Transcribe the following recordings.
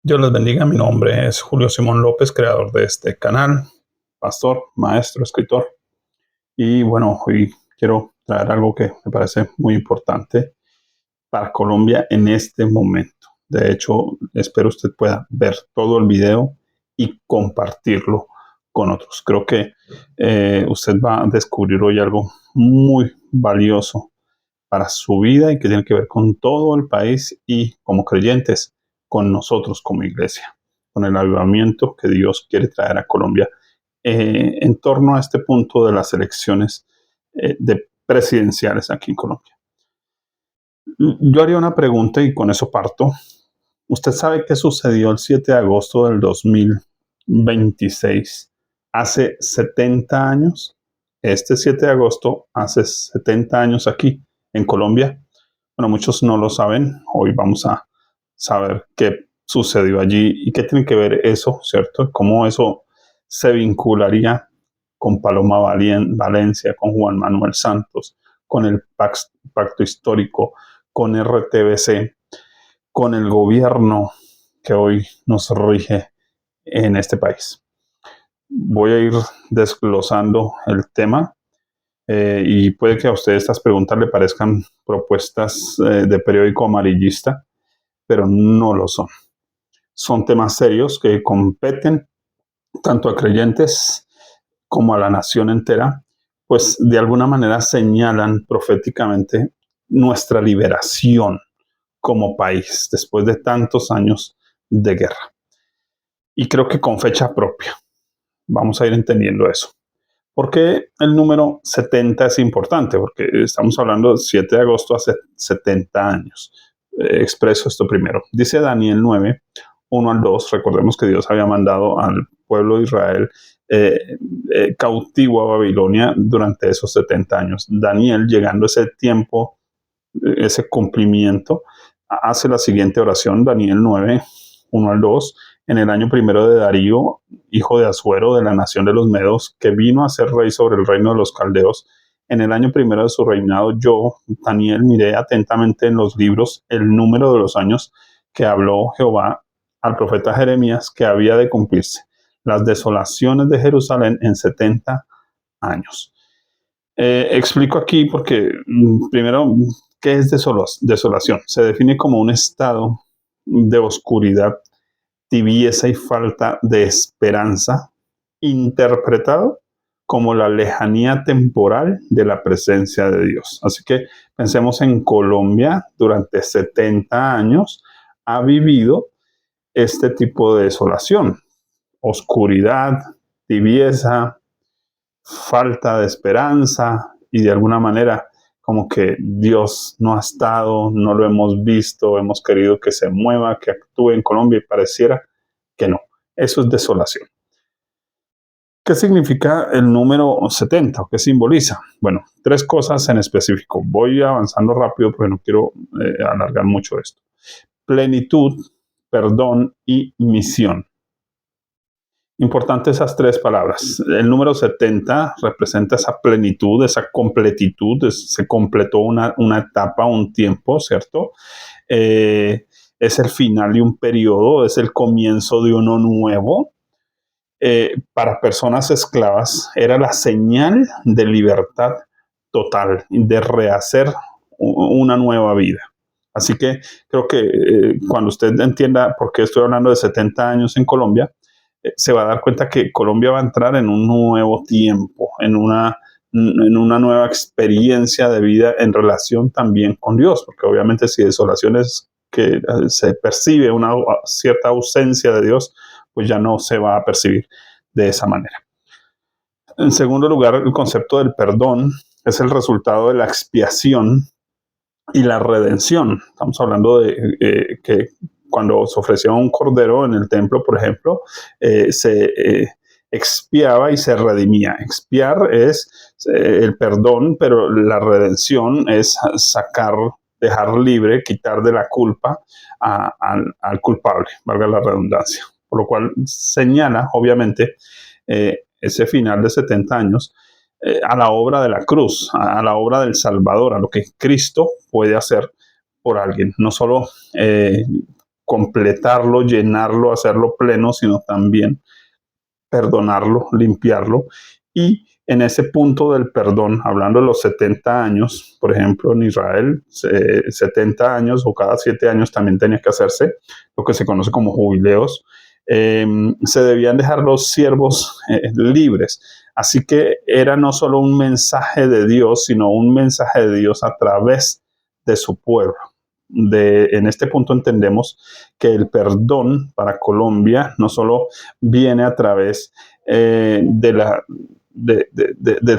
Dios les bendiga, mi nombre es Julio Simón López, creador de este canal, pastor, maestro, escritor. Y bueno, hoy quiero traer algo que me parece muy importante para Colombia en este momento. De hecho, espero usted pueda ver todo el video y compartirlo con otros. Creo que usted va a descubrir hoy algo muy valioso para su vida y que tiene que ver con todo el país y como creyentes, con nosotros como iglesia, con el avivamiento que Dios quiere traer a Colombia en torno a este punto de las elecciones de presidenciales aquí en Colombia. Yo haría una pregunta y con eso parto. ¿Usted sabe qué sucedió el 7 de agosto del 2026 hace 70 años? Este 7 de agosto hace 70 años aquí en Colombia. Bueno, muchos no lo saben. Hoy vamos a saber qué sucedió allí y qué tiene que ver eso, ¿cierto? Cómo eso se vincularía con Paloma Valencia, con Juan Manuel Santos, con el pacto histórico, con RTBC, con el gobierno que hoy nos rige en este país. Voy a ir desglosando el tema y puede que a ustedes estas preguntas le parezcan propuestas de periódico amarillista, pero no lo son. Son temas serios que competen tanto a creyentes como a la nación entera, pues de alguna manera señalan proféticamente nuestra liberación como país después de tantos años de guerra. Y creo que con fecha propia. Vamos a ir entendiendo eso. ¿Por qué el número 70 es importante? Porque estamos hablando del 7 de agosto hace 70 años. Expreso esto primero. Dice Daniel 9, 1 al 2. Recordemos que Dios había mandado al pueblo de Israel cautivo a Babilonia durante esos 70 años. Daniel, llegando ese tiempo, ese cumplimiento, hace la siguiente oración, Daniel 9, 1 al 2. En el año primero de Darío, hijo de Asuero, de la nación de los Medos, que vino a ser rey sobre el reino de los caldeos, en el año primero de su reinado, yo, Daniel, miré atentamente en los libros el número de los años que habló Jehová al profeta Jeremías que había de cumplirse las desolaciones de Jerusalén en 70 años. Explico aquí porque, primero, ¿qué es desolación? Se define como un estado de oscuridad, tibieza y falta de esperanza, interpretado como la lejanía temporal de la presencia de Dios. Así que pensemos en Colombia, durante 70 años ha vivido este tipo de desolación, oscuridad, tibieza, falta de esperanza y de alguna manera como que Dios no ha estado, no lo hemos visto, hemos querido que se mueva, que actúe en Colombia y pareciera que no. Eso es desolación. ¿Qué significa el número 70 o qué simboliza? Bueno, tres cosas en específico. Voy avanzando rápido porque no quiero alargar mucho esto. Plenitud, perdón y misión. Importante esas tres palabras. El número 70 representa esa plenitud, esa completitud, se completó una etapa, un tiempo, ¿cierto? Es el final de un periodo, es el comienzo de uno nuevo. Para personas esclavas era la señal de libertad total, de rehacer una nueva vida. Así que creo que cuando usted entienda por qué estoy hablando de 70 años en Colombia, se va a dar cuenta que Colombia va a entrar en un nuevo tiempo, en una nueva experiencia de vida en relación también con Dios, porque obviamente si desolación es que se percibe una cierta ausencia de Dios, pues ya no se va a percibir de esa manera. En segundo lugar, el concepto del perdón es el resultado de la expiación y la redención. Estamos hablando de que cuando se ofrecía un cordero en el templo, por ejemplo, se expiaba y se redimía. Expiar es el perdón, pero la redención es sacar, dejar libre, quitar de la culpa al culpable, valga la redundancia. Por lo cual señala, obviamente, ese final de 70 años a la obra de la cruz, a la obra del Salvador, a lo que Cristo puede hacer por alguien. No solo completarlo, llenarlo, hacerlo pleno, sino también perdonarlo, limpiarlo. Y en ese punto del perdón, hablando de los 70 años, por ejemplo, en Israel, 70 años o cada 7 años también tenía que hacerse lo que se conoce como jubileos. Se debían dejar los siervos libres. Así que era no solo un mensaje de Dios, sino un mensaje de Dios a través de su pueblo. En este punto entendemos que el perdón para Colombia no solo viene a través del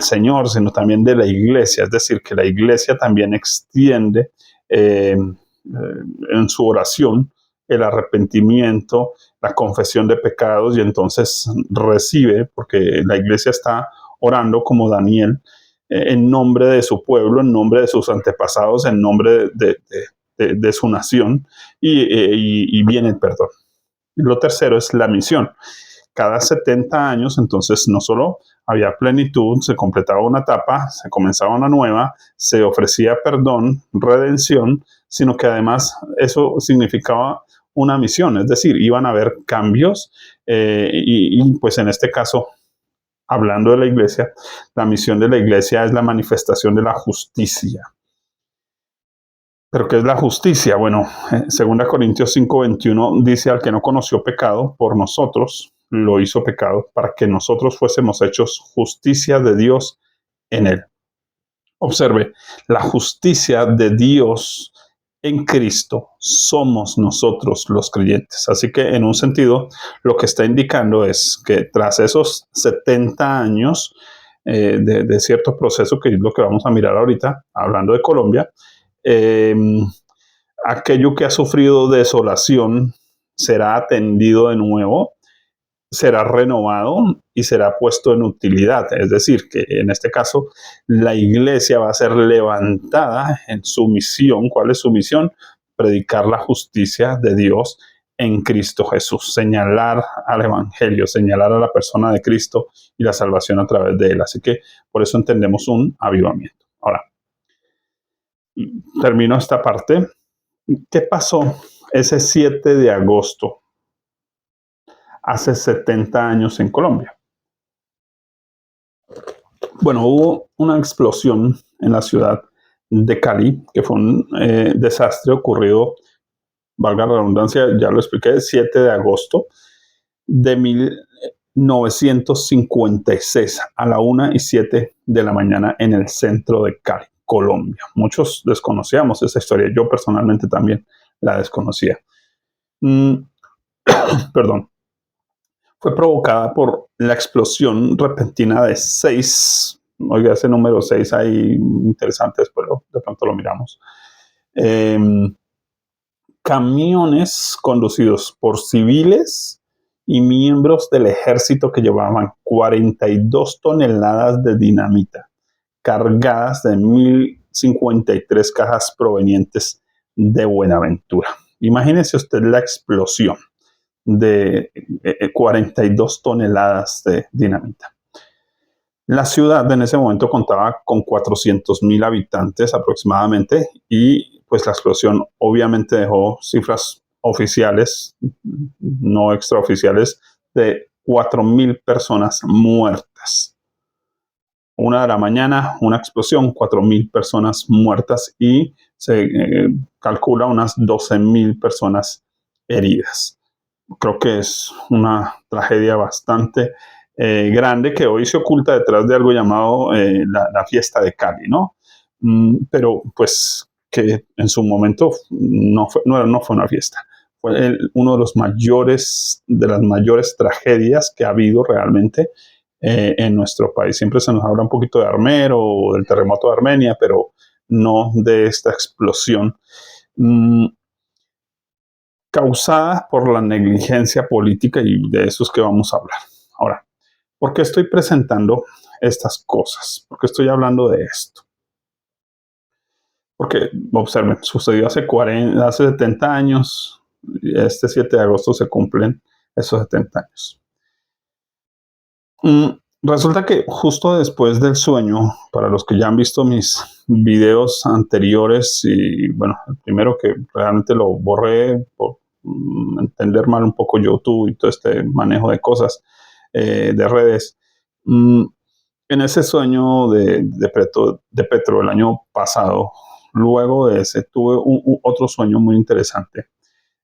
Señor, sino también de la iglesia. Es decir, que la iglesia también extiende en su oración el arrepentimiento, la confesión de pecados, y entonces recibe, porque la iglesia está orando como Daniel, en nombre de su pueblo, en nombre de sus antepasados, en nombre de su nación, y viene el perdón. Y lo tercero es la misión. Cada 70 años, entonces, no solo había plenitud, se completaba una etapa, se comenzaba una nueva, se ofrecía perdón, redención, sino que además eso significaba una misión, es decir, iban a haber cambios, y pues en este caso, hablando de la iglesia, la misión de la iglesia es la manifestación de la justicia. ¿Pero qué es la justicia? Bueno, 2 Corintios 5:21 dice: al que no conoció pecado, por nosotros lo hizo pecado, para que nosotros fuésemos hechos justicia de Dios en él. Observe, la justicia de Dios en Cristo somos nosotros los creyentes. Así que en un sentido, lo que está indicando es que tras esos 70 años de cierto proceso, que es lo que vamos a mirar ahorita, hablando de Colombia, eh, aquello que ha sufrido desolación será atendido de nuevo, será renovado y será puesto en utilidad. Es decir, que en este caso la iglesia va a ser levantada en su misión. ¿Cuál es su misión? Predicar la justicia de Dios en Cristo Jesús, señalar al evangelio, señalar a la persona de Cristo y la salvación a través de él. Así que por eso entendemos un avivamiento. Ahora, termino esta parte. ¿Qué pasó ese 7 de agosto hace 70 años en Colombia? Bueno, hubo una explosión en la ciudad de Cali, que fue un desastre ocurrido, valga la redundancia, ya lo expliqué, el 7 de agosto de 1956 a la 1:07 de la mañana en el centro de Cali, Colombia. Muchos desconocíamos esa historia, yo personalmente también la desconocía. Perdón. Fue provocada por la explosión repentina de 6, oiga, ese número 6 ahí interesante, pero de pronto lo miramos. Camiones conducidos por civiles y miembros del ejército que llevaban 42 toneladas de dinamita, cargadas de 1.053 cajas provenientes de Buenaventura. Imagínese usted la explosión de 42 toneladas de dinamita. La ciudad en ese momento contaba con 400,000 habitantes aproximadamente, y pues la explosión obviamente dejó cifras oficiales, no extraoficiales, de 4,000 personas muertas. 1:00 a.m, una explosión, 4,000 personas muertas, y se calcula unas 12,000 personas heridas. Creo que es una tragedia bastante grande, que hoy se oculta detrás de algo llamado la fiesta de Cali, ¿no? Pero pues que en su momento no fue una fiesta. Fue uno de las mayores tragedias que ha habido realmente en nuestro país. Siempre se nos habla un poquito de Armero o del terremoto de Armenia, pero no de esta explosión causada por la negligencia política, y de eso es que vamos a hablar. Ahora, ¿por qué estoy presentando estas cosas? ¿Por qué estoy hablando de esto? Porque, observen, sucedió hace 70 años, este 7 de agosto se cumplen esos 70 años. Resulta que justo después del sueño, para los que ya han visto mis videos anteriores, y bueno, el primero que realmente lo borré por entender mal un poco YouTube y todo este manejo de cosas, de redes. Mm, en ese sueño de Petro el año pasado, luego de ese, tuve otro sueño muy interesante.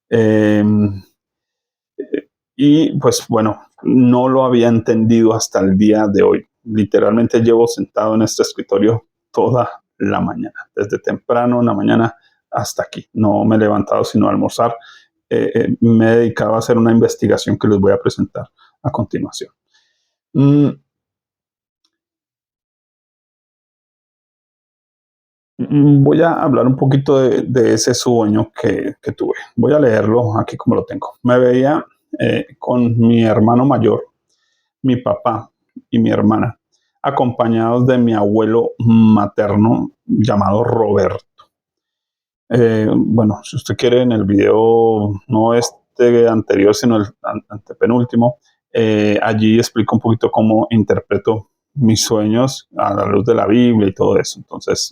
Eh, y pues bueno, no lo había entendido hasta el día de hoy. Literalmente llevo sentado en este escritorio toda la mañana, desde temprano en la mañana hasta aquí. No me he levantado sino a almorzar. Me he dedicado a hacer una investigación que les voy a presentar a continuación. Mm, Voy a hablar un poquito de ese sueño que tuve. Voy a leerlo aquí como lo tengo. Me veía con mi hermano mayor, mi papá y mi hermana, acompañados de mi abuelo materno llamado Roberto. Bueno, si usted quiere, en el video, no este anterior, sino el antepenúltimo, allí explico un poquito cómo interpreto mis sueños a la luz de la Biblia y todo eso. Entonces,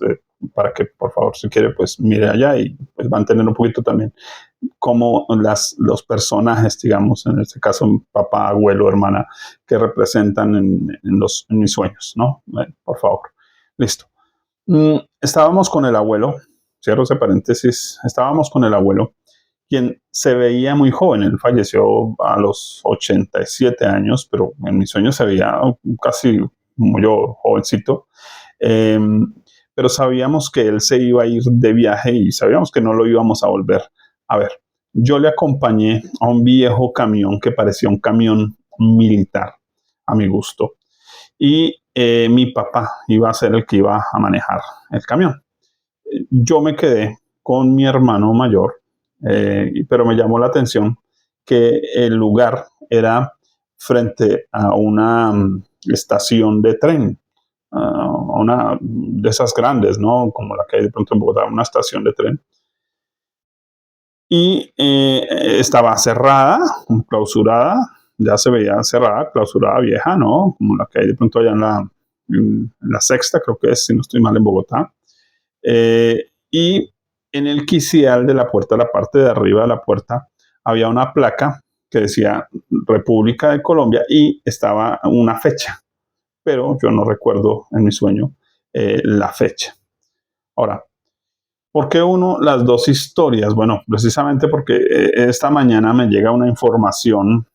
para que, por favor, si quiere, pues mire allá y pues va a entender un poquito también cómo los personajes, digamos, en este caso, papá, abuelo, hermana, que representan en mis sueños, ¿no? Por favor. Listo. Estábamos con el abuelo, cierro ese paréntesis, estábamos con el abuelo, quien se veía muy joven. Él falleció a los 87 años, pero en mis sueños se veía casi como yo, jovencito. Eh, pero sabíamos que él se iba a ir de viaje y sabíamos que no lo íbamos a volver a ver. Yo le acompañé a un viejo camión que parecía un camión militar, a mi gusto, y mi papá iba a ser el que iba a manejar el camión. Yo me quedé con mi hermano mayor, pero me llamó la atención que el lugar era frente a una estación de tren, una de esas grandes, ¿no? Como la que hay de pronto en Bogotá, una estación de tren. Y estaba cerrada, clausurada, ya se veía cerrada, clausurada, vieja, ¿no? Como la que hay de pronto allá en la Sexta, creo que es, si no estoy mal, en Bogotá. Y en el quicial de la puerta, la parte de arriba de la puerta, había una placa que decía República de Colombia y estaba una fecha, pero yo no recuerdo en mi sueño la fecha. Ahora, ¿por qué uno las dos historias? Bueno, precisamente porque esta mañana me llega una información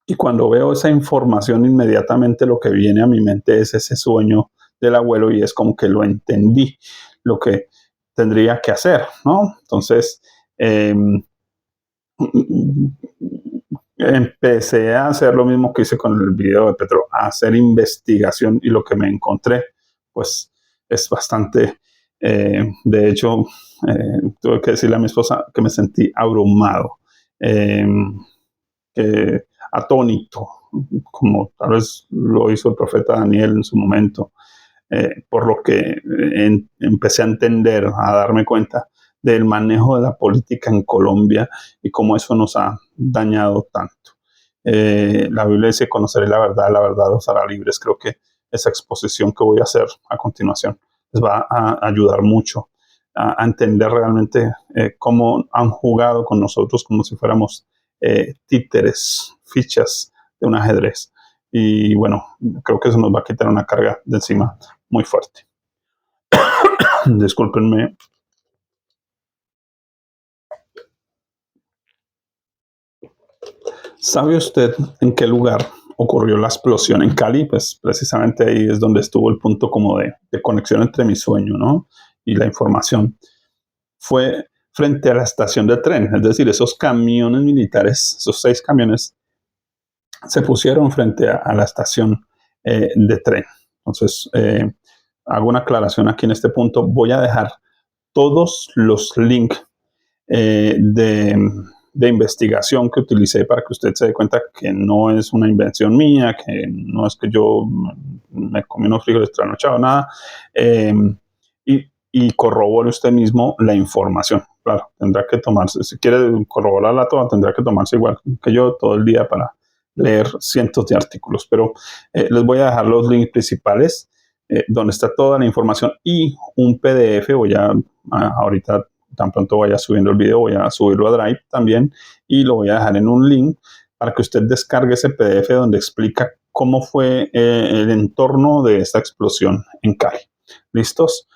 y cuando veo esa información inmediatamente lo que viene a mi mente es ese sueño del abuelo y es como que lo entendí, lo que tendría que hacer, ¿no? Entonces, eh, empecé a hacer lo mismo que hice con el video de Petro, a hacer investigación y lo que me encontré, pues es bastante, de hecho, tuve que decirle a mi esposa que me sentí abrumado, eh, atónito, como tal vez lo hizo el profeta Daniel en su momento, por lo que empecé a entender, a darme cuenta del manejo de la política en Colombia y cómo eso nos ha dañado tanto. La Biblia dice, conoceré la verdad os hará libres. Creo que esa exposición que voy a hacer a continuación les va a ayudar mucho a entender realmente cómo han jugado con nosotros como si fuéramos títeres, fichas de un ajedrez. Y bueno, creo que eso nos va a quitar una carga de encima muy fuerte. Discúlpenme. ¿Sabe usted en qué lugar ocurrió la explosión en Cali? Pues precisamente ahí es donde estuvo el punto como de conexión entre mi sueño, ¿no? Y la información. Fue frente a la estación de tren, es decir, esos camiones militares, esos 6 camiones, se pusieron frente a la estación de tren. Entonces, hago una aclaración aquí en este punto. Voy a dejar todos los links de investigación que utilicé para que usted se dé cuenta que no es una invención mía, que no es que yo me comí unos frijoles trasnochados, nada, y corrobore usted mismo la información. Claro, tendrá que tomarse, si quiere corroborarla toda, tendrá que tomarse igual que yo todo el día para leer cientos de artículos, pero les voy a dejar los links principales donde está toda la información y un PDF, voy a ahorita tan pronto vaya subiendo el video, voy a subirlo a Drive también y lo voy a dejar en un link para que usted descargue ese PDF donde explica cómo fue el entorno de esta explosión en Cali. ¿Listos?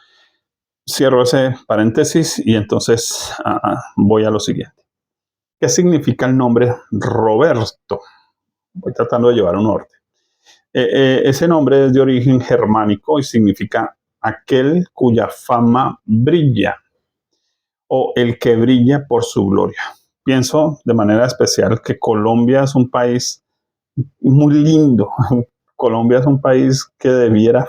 Cierro ese paréntesis y entonces voy a lo siguiente. ¿Qué significa el nombre Roberto? Voy tratando de llevar un orden. Ese nombre es de origen germánico y significa aquel cuya fama brilla o el que brilla por su gloria. Pienso de manera especial que Colombia es un país muy lindo. Colombia es un país que debiera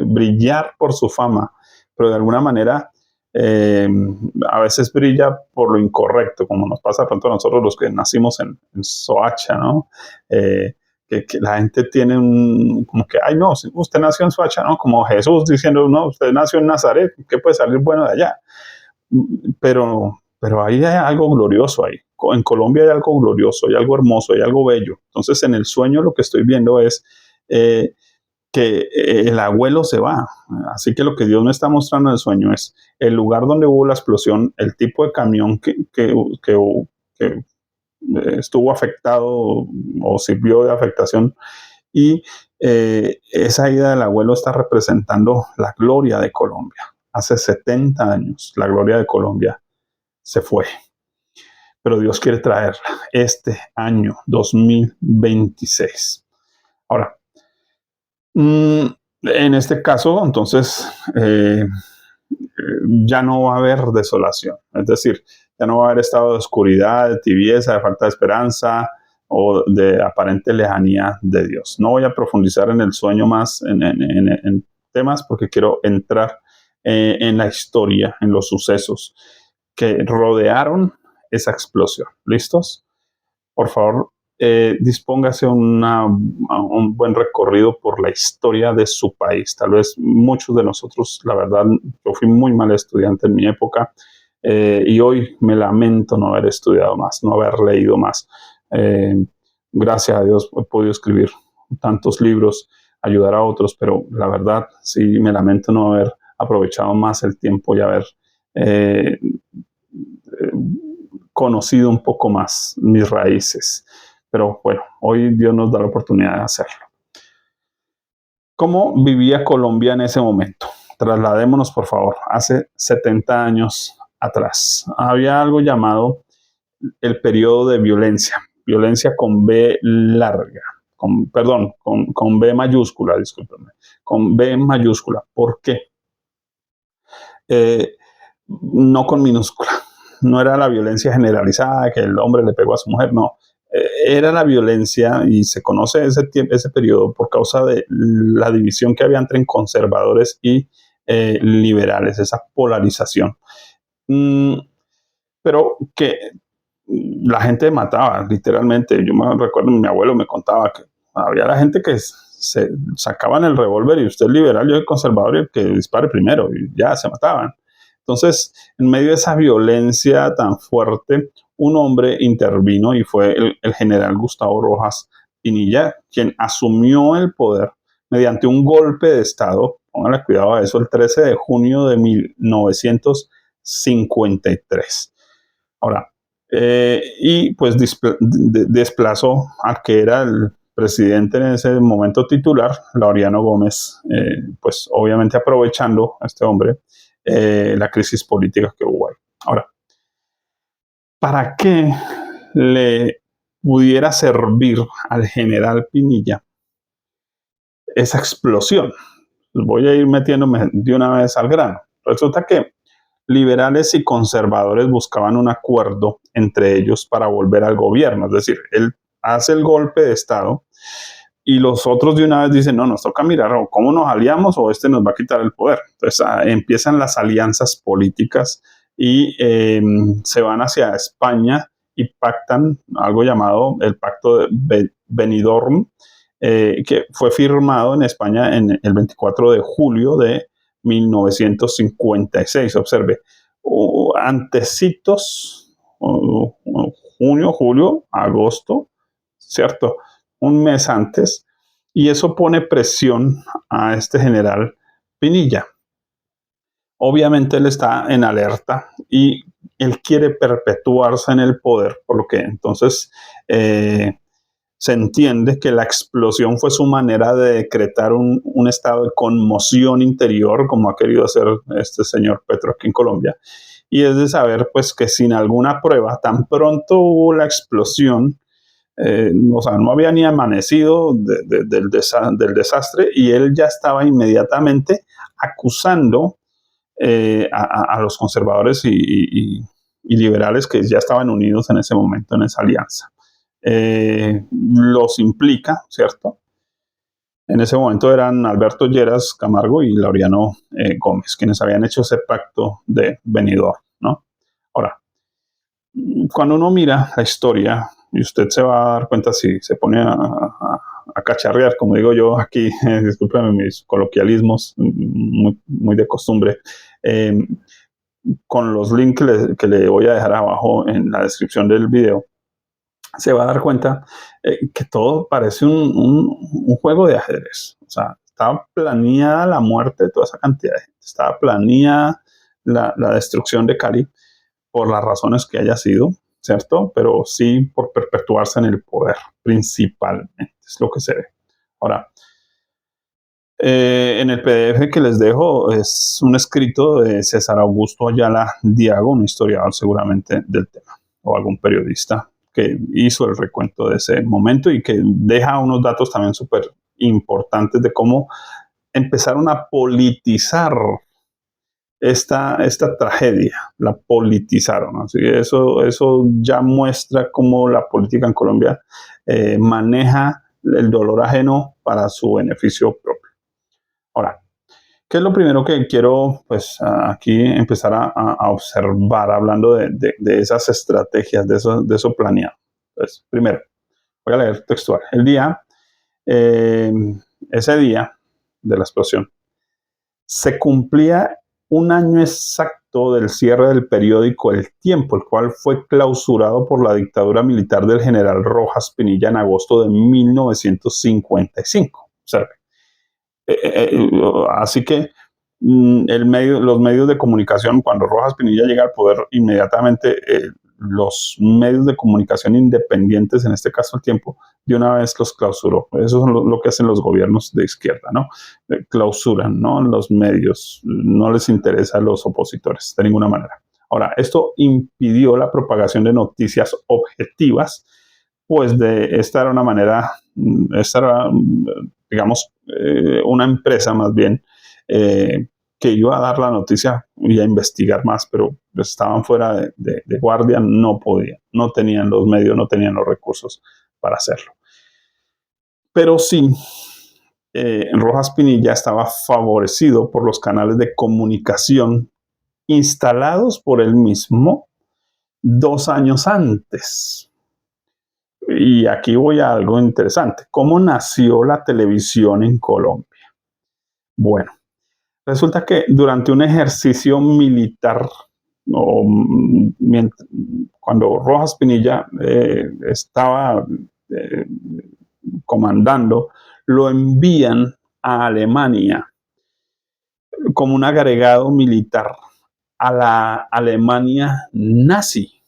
brillar por su fama, pero de alguna manera a veces brilla por lo incorrecto, como nos pasa pronto a nosotros los que nacimos en Soacha, ¿no? Que la gente tiene como que, ay no, usted nació en Soacha, ¿no? Como Jesús diciendo, no, usted nació en Nazaret, ¿qué puede salir bueno de allá? Pero ahí hay algo glorioso ahí. En Colombia hay algo glorioso, hay algo hermoso, hay algo bello. Entonces en el sueño lo que estoy viendo es que el abuelo se va. Así que lo que Dios me está mostrando en el sueño es el lugar donde hubo la explosión, el tipo de camión que estuvo afectado o sirvió de afectación y esa ida del abuelo está representando la gloria de Colombia. Hace 70 años la gloria de Colombia se fue, pero Dios quiere traerla este año 2026. Ahora, en este caso, entonces, ya no va a haber desolación, es decir, ya no va a haber estado de oscuridad, de tibieza, de falta de esperanza o de aparente lejanía de Dios. No voy a profundizar en el sueño más en temas porque quiero entrar en la historia, en los sucesos que rodearon esa explosión. ¿Listos? Por favor, dispóngase a un buen recorrido por la historia de su país. Tal vez muchos de nosotros, la verdad, yo fui muy mal estudiante en mi época y hoy me lamento no haber estudiado más, no haber leído más. Eh, Gracias a Dios he podido escribir tantos libros, ayudar a otros, pero la verdad sí me lamento no haber aprovechado más el tiempo y haber eh, conocido un poco más mis raíces. Pero bueno, hoy Dios nos da la oportunidad de hacerlo. ¿Cómo vivía Colombia en ese momento? Trasladémonos, por favor, hace 70 años atrás. Había algo llamado el periodo de violencia, violencia con B larga, con B mayúscula, discúlpenme, con B mayúscula. ¿Por qué? Eh, no con minúscula. No era la violencia generalizada, que el hombre le pegó a su mujer, no. Era la violencia, y se conoce ese periodo por causa de la división que había entre conservadores y liberales, esa polarización. Pero que la gente mataba, literalmente. Yo me recuerdo, mi abuelo me contaba que había la gente que se sacaban el revólver y usted es liberal, yo soy conservador y el que dispare primero, y ya se mataban. Entonces, en medio de esa violencia tan fuerte, un hombre intervino y fue el general Gustavo Rojas Pinilla, quien asumió el poder mediante un golpe de Estado, póngale cuidado a eso, el 13 de junio de 1953. Ahora, y pues desplazó al que era el presidente en ese momento titular, Laureano Gómez, pues obviamente aprovechando a este hombre la crisis política que hubo ahí. Ahora, ¿para qué le pudiera servir al general Pinilla esa explosión? Voy a ir metiéndome de una vez al grano. Resulta que liberales y conservadores buscaban un acuerdo entre ellos para volver al gobierno. Es decir, él hace el golpe de Estado y los otros de una vez dicen, no, nos toca mirar o cómo nos aliamos o este nos va a quitar el poder. Entonces empiezan las alianzas políticas y se van hacia España y pactan algo llamado el Pacto de Benidorm, que fue firmado en España en el 24 de julio de 1956. Observe, antecitos, junio, julio, agosto, ¿cierto? Un mes antes, y eso pone presión a este general Pinilla. Obviamente él está en alerta y él quiere perpetuarse en el poder, por lo que entonces se entiende que la explosión fue su manera de decretar un estado de conmoción interior, como ha querido hacer este señor Petro aquí en Colombia, y es de saber pues que sin alguna prueba, tan pronto hubo la explosión, o sea, no había ni amanecido del desastre y él ya estaba inmediatamente acusando a los conservadores y liberales que ya estaban unidos en ese momento en esa alianza. Los implica, ¿cierto? En ese momento eran Alberto Lleras Camargo y Laureano Gómez, quienes habían hecho ese pacto de venidor, ¿no? Ahora, cuando uno mira la historia, y usted se va a dar cuenta si se pone a cacharrear, como digo yo aquí, discúlpeme mis coloquialismos, muy de costumbre, eh, con los links que le voy a dejar abajo en la descripción del video, se va a dar cuenta que todo parece un juego de ajedrez. O sea, estaba planeada la muerte de toda esa cantidad de gente, estaba planeada la destrucción de Cali por las razones que haya sido, ¿cierto? Pero sí por perpetuarse en el poder, principalmente, es lo que se ve. Ahora, en el PDF que les dejo es un escrito de César Augusto Ayala Diago, un historiador seguramente del tema, o algún periodista que hizo el recuento de ese momento y que deja unos datos también súper importantes de cómo empezaron a politizar esta tragedia, la politizaron. Así que eso ya muestra cómo la política en Colombia maneja el dolor ajeno para su beneficio propio. Ahora, ¿qué es lo primero que quiero pues aquí empezar a observar hablando de esas estrategias, de eso planeado? Pues, primero, voy a leer textual. Eh, ese día de la explosión, se cumplía un año exacto del cierre del periódico El Tiempo, el cual fue clausurado por la dictadura militar del general Rojas Pinilla en agosto de 1955. Observe. Así que los medios de comunicación, cuando Rojas Pinilla llega al poder, inmediatamente los medios de comunicación independientes, en este caso El Tiempo, de una vez los clausuró. Eso es lo que hacen los gobiernos de izquierda, ¿no? Clausuran, ¿no? Los medios, no les interesa a los opositores de ninguna manera. Ahora, esto impidió la propagación de noticias objetivas, pues de esta era una manera, esta era, digamos, una empresa más bien que iba a dar la noticia y a investigar más, pero estaban fuera de guardia, no podían, no tenían los medios, no tenían los recursos para hacerlo. Pero sí, Rojas Pinilla estaba favorecido por los canales de comunicación instalados por él mismo 2 años antes. Y aquí voy a algo interesante. ¿Cómo nació la televisión en Colombia? Bueno, resulta que durante un ejercicio militar, o, cuando Rojas Pinilla estaba eh, comandando, lo envían a Alemania como un agregado militar a la Alemania nazi.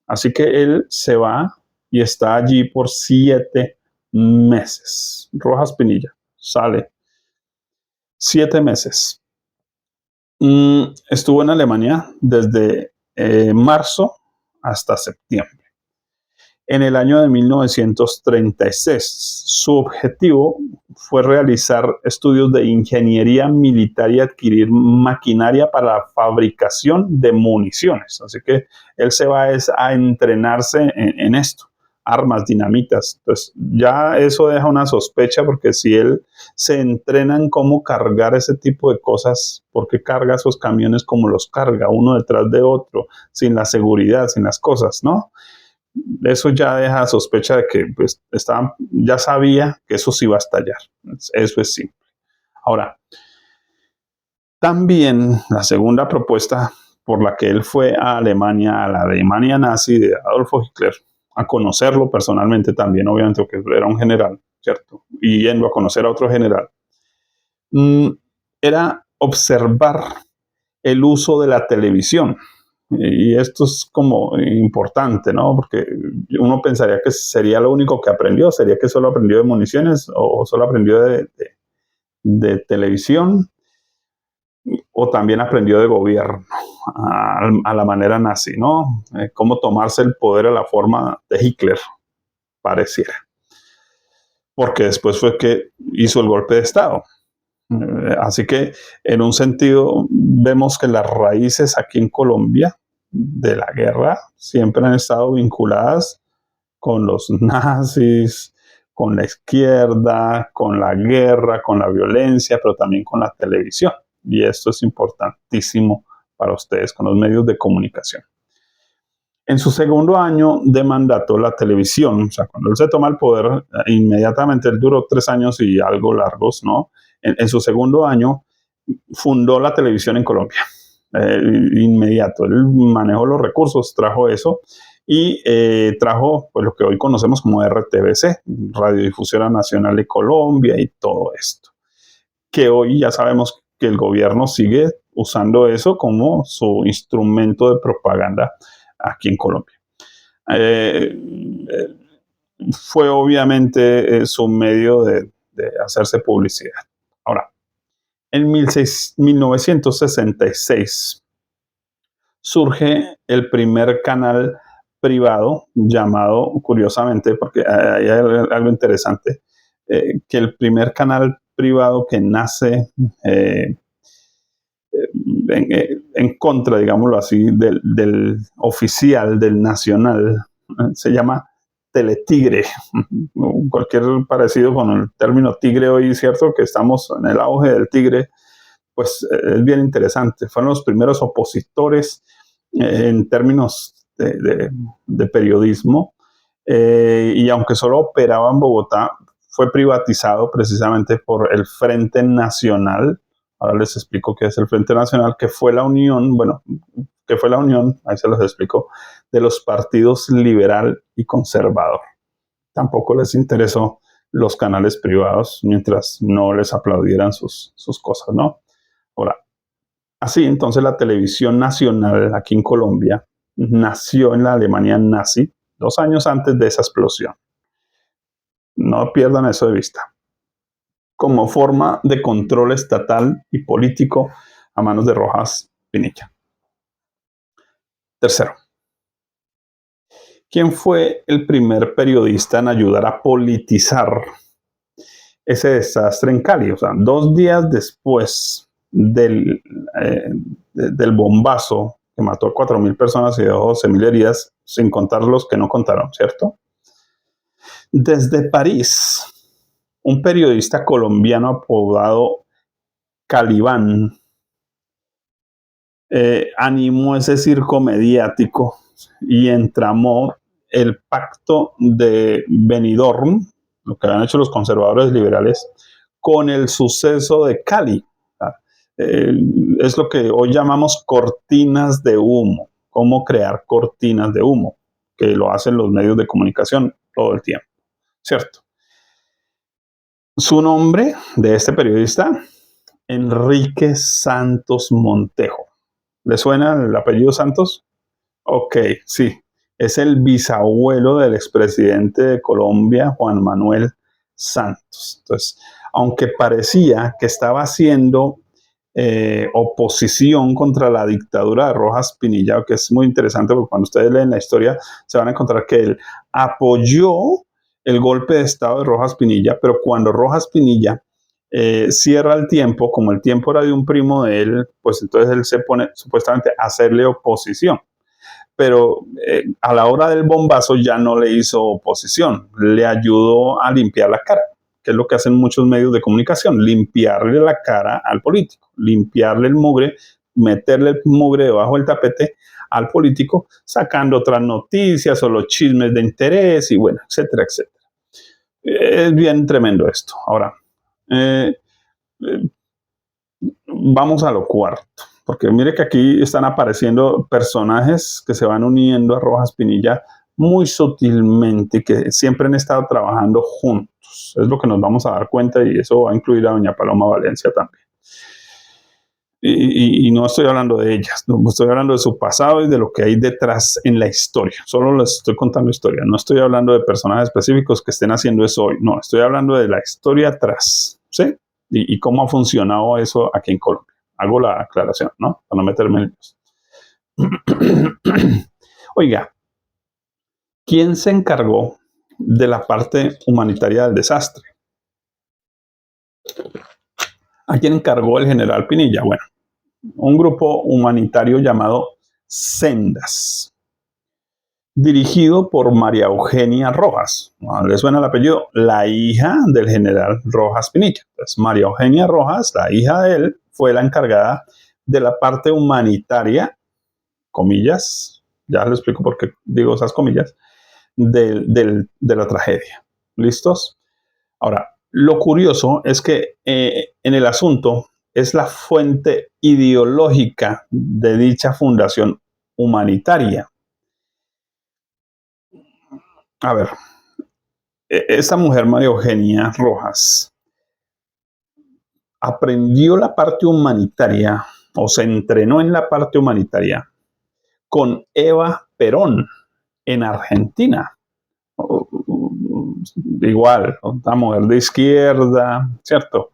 Así que él se va y está allí por 7 meses. Rojas Pinilla sale 7 meses. Estuvo en Alemania desde marzo hasta septiembre. En el año de 1936, su objetivo fue realizar estudios de ingeniería militar y adquirir maquinaria para la fabricación de municiones. Así que él se va a entrenarse en esto, armas, dinamitas. Entonces ya eso deja una sospecha porque si él se entrena en cómo cargar ese tipo de cosas, ¿por qué carga esos camiones como los carga, uno detrás de otro, sin la seguridad, sin las cosas, ¿no? Eso ya deja sospecha de que pues, ya sabía que eso sí iba a estallar. Eso es simple. Ahora, también la segunda propuesta por la que él fue a Alemania, a la Alemania nazi de Adolfo Hitler, a conocerlo personalmente también, obviamente, porque era un general, ¿cierto? Y yendo a conocer a otro general, era observar el uso de la televisión. Y esto es como importante, ¿no? Porque uno pensaría que sería lo único que aprendió, sería que solo aprendió de municiones o solo aprendió de televisión o también aprendió de gobierno a la manera nazi, ¿no? Cómo tomarse el poder a la forma de Hitler, pareciera. Porque después fue que hizo el golpe de Estado. Así que en un sentido vemos que las raíces aquí en Colombia de la guerra siempre han estado vinculadas con los nazis, con la izquierda, con la guerra, con la violencia, pero también con la televisión. Y esto es importantísimo para ustedes, con los medios de comunicación. En su segundo año de mandato, la televisión, o sea, cuando él se toma el poder, inmediatamente, él duró 3 años y algo largos, ¿no? En su segundo año, fundó la televisión en Colombia. Inmediato, él manejó los recursos, trajo eso y trajo pues, lo que hoy conocemos como RTBC, Radiodifusora Nacional de Colombia y todo esto. Que hoy ya sabemos que el gobierno sigue usando eso como su instrumento de propaganda aquí en Colombia. Fue obviamente su medio de hacerse publicidad. Ahora, en 1966 surge el primer canal privado llamado, curiosamente, porque hay algo interesante, que el primer canal privado que nace en contra, digámoslo así, del oficial, del nacional, se llama Teletigre. Cualquier parecido con el término tigre hoy, ¿cierto? Que estamos en el auge del tigre, pues es bien interesante. Fueron los primeros opositores en términos de periodismo, y aunque solo operaba en Bogotá, fue privatizado precisamente por el Frente Nacional. Ahora les explico qué es el Frente Nacional, que fue la unión, ahí se los explico, de los partidos liberal y conservador. Tampoco les interesó los canales privados mientras no les aplaudieran sus cosas, ¿no? Ahora, así entonces la televisión nacional aquí en Colombia nació en la Alemania nazi 2 años antes de esa explosión. No pierdan eso de vista. Como forma de control estatal y político a manos de Rojas Pinilla. Tercero, ¿quién fue el primer periodista en ayudar a politizar ese desastre en Cali? O sea, 2 días después del bombazo que mató a 4.000 personas y dejó 12.000 heridas, sin contar los que no contaron, ¿cierto? Desde París, un periodista colombiano apodado Calibán animó ese circo mediático y entramó el pacto de Benidorm, lo que habían hecho los conservadores liberales, con el suceso de Cali. Es lo que hoy llamamos cortinas de humo, cómo crear cortinas de humo, que lo hacen los medios de comunicación todo el tiempo, ¿cierto? Su nombre de este periodista, Enrique Santos Montejo. ¿Le suena el apellido Santos? Ok, sí. Es el bisabuelo del expresidente de Colombia, Juan Manuel Santos. Entonces, aunque parecía que estaba haciendo oposición contra la dictadura de Rojas Pinilla, que es muy interesante porque cuando ustedes leen la historia se van a encontrar que él apoyó el golpe de estado de Rojas Pinilla, pero cuando Rojas Pinilla cierra el tiempo, como el tiempo era de un primo de él, pues entonces él se pone supuestamente a hacerle oposición. Pero a la hora del bombazo ya no le hizo oposición, le ayudó a limpiar la cara, que es lo que hacen muchos medios de comunicación, limpiarle la cara al político, limpiarle el mugre, meterle el mugre debajo del tapete al político, sacando otras noticias o los chismes de interés y bueno, etcétera, etcétera. Es bien tremendo esto. Ahora, vamos a lo cuarto, porque mire que aquí están apareciendo personajes que se van uniendo a Rojas Pinilla muy sutilmente, que siempre han estado trabajando juntos. Es lo que nos vamos a dar cuenta y eso va a incluir a doña Paloma Valencia también. Y no estoy hablando de ellas, no estoy hablando de su pasado y de lo que hay detrás en la historia. Solo les estoy contando historia. No estoy hablando de personajes específicos que estén haciendo eso hoy. No, estoy hablando de la historia atrás, ¿sí? Y cómo ha funcionado eso aquí en Colombia. Hago la aclaración, ¿no? Para no meterme en Oiga, ¿quién se encargó de la parte humanitaria del desastre? ¿A quién encargó el general Pinilla? Bueno, un grupo humanitario llamado Sendas, dirigido por María Eugenia Rojas. ¿No le suena el apellido? La hija del general Rojas Pinilla. Entonces, María Eugenia Rojas, la hija de él, fue la encargada de la parte humanitaria, comillas, ya les explico por qué digo esas comillas, de la tragedia. ¿Listos? Ahora, lo curioso es que en el asunto es la fuente ideológica de dicha fundación humanitaria. A ver, esta mujer, María Eugenia Rojas, aprendió la parte humanitaria o se entrenó en la parte humanitaria con Eva Perón en Argentina. Igual, una mujer de izquierda, ¿cierto?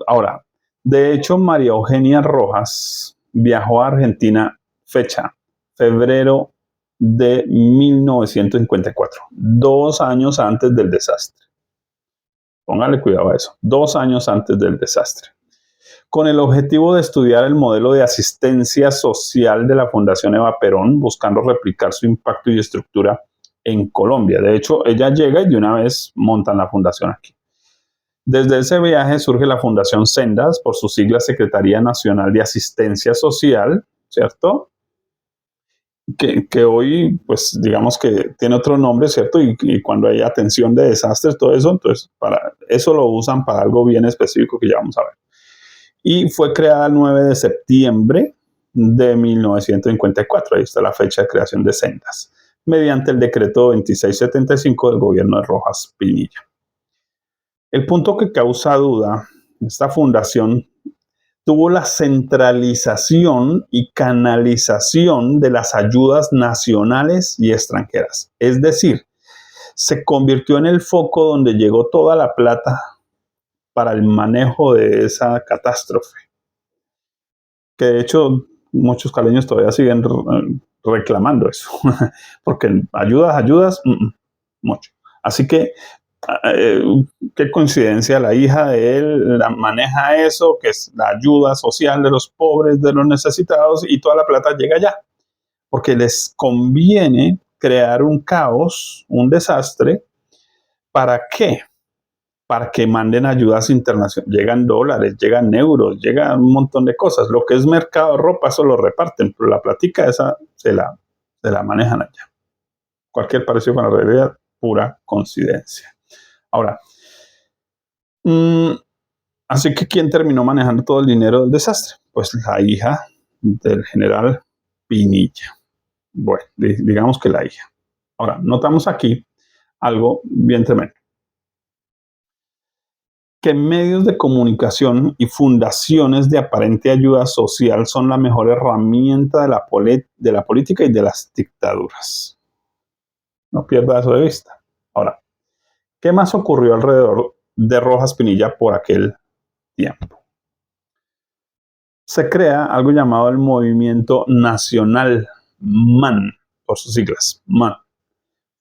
Ahora, de hecho, María Eugenia Rojas viajó a Argentina, fecha, febrero de 1954, 2 años antes del desastre. Póngale cuidado a eso, 2 años antes del desastre, con el objetivo de estudiar el modelo de asistencia social de la Fundación Eva Perón, buscando replicar su impacto y estructura en Colombia. De hecho, ella llega y de una vez montan la fundación aquí. Desde ese viaje surge la Fundación Sendas, por sus siglas Secretaría Nacional de Asistencia Social, ¿cierto? Que hoy, pues digamos que tiene otro nombre, ¿cierto? Y cuando hay atención de desastres, todo eso, entonces para eso lo usan para algo bien específico que ya vamos a ver. Y fue creada el 9 de septiembre de 1954, ahí está la fecha de creación de Sendas, mediante el decreto 2675 del gobierno de Rojas Pinilla. El punto que causa duda, esta fundación tuvo la centralización y canalización de las ayudas nacionales y extranjeras. Es decir, se convirtió en el foco donde llegó toda la plata para el manejo de esa catástrofe. Que de hecho muchos caleños todavía siguen reclamando eso, porque ayudas, mucho. Así que qué coincidencia, la hija de él maneja eso, que es la ayuda social de los pobres, de los necesitados, y toda la plata llega allá, porque les conviene crear un caos, un desastre. ¿Para qué? Para que manden ayudas internacionales. Llegan dólares, llegan euros, llegan un montón de cosas. Lo que es mercado de ropa, eso lo reparten, pero la platica esa se la manejan allá. Cualquier parecido con la realidad, pura coincidencia. Ahora, así que ¿quién terminó manejando todo el dinero del desastre? Pues la hija del general Pinilla. Bueno, digamos que la hija. Ahora, notamos aquí algo bien tremendo. Que medios de comunicación y fundaciones de aparente ayuda social son la mejor herramienta de la política y de las dictaduras. No pierda eso de vista. Ahora, ¿qué más ocurrió alrededor de Rojas Pinilla por aquel tiempo? Se crea algo llamado el Movimiento Nacional, MAN, por sus siglas, MAN.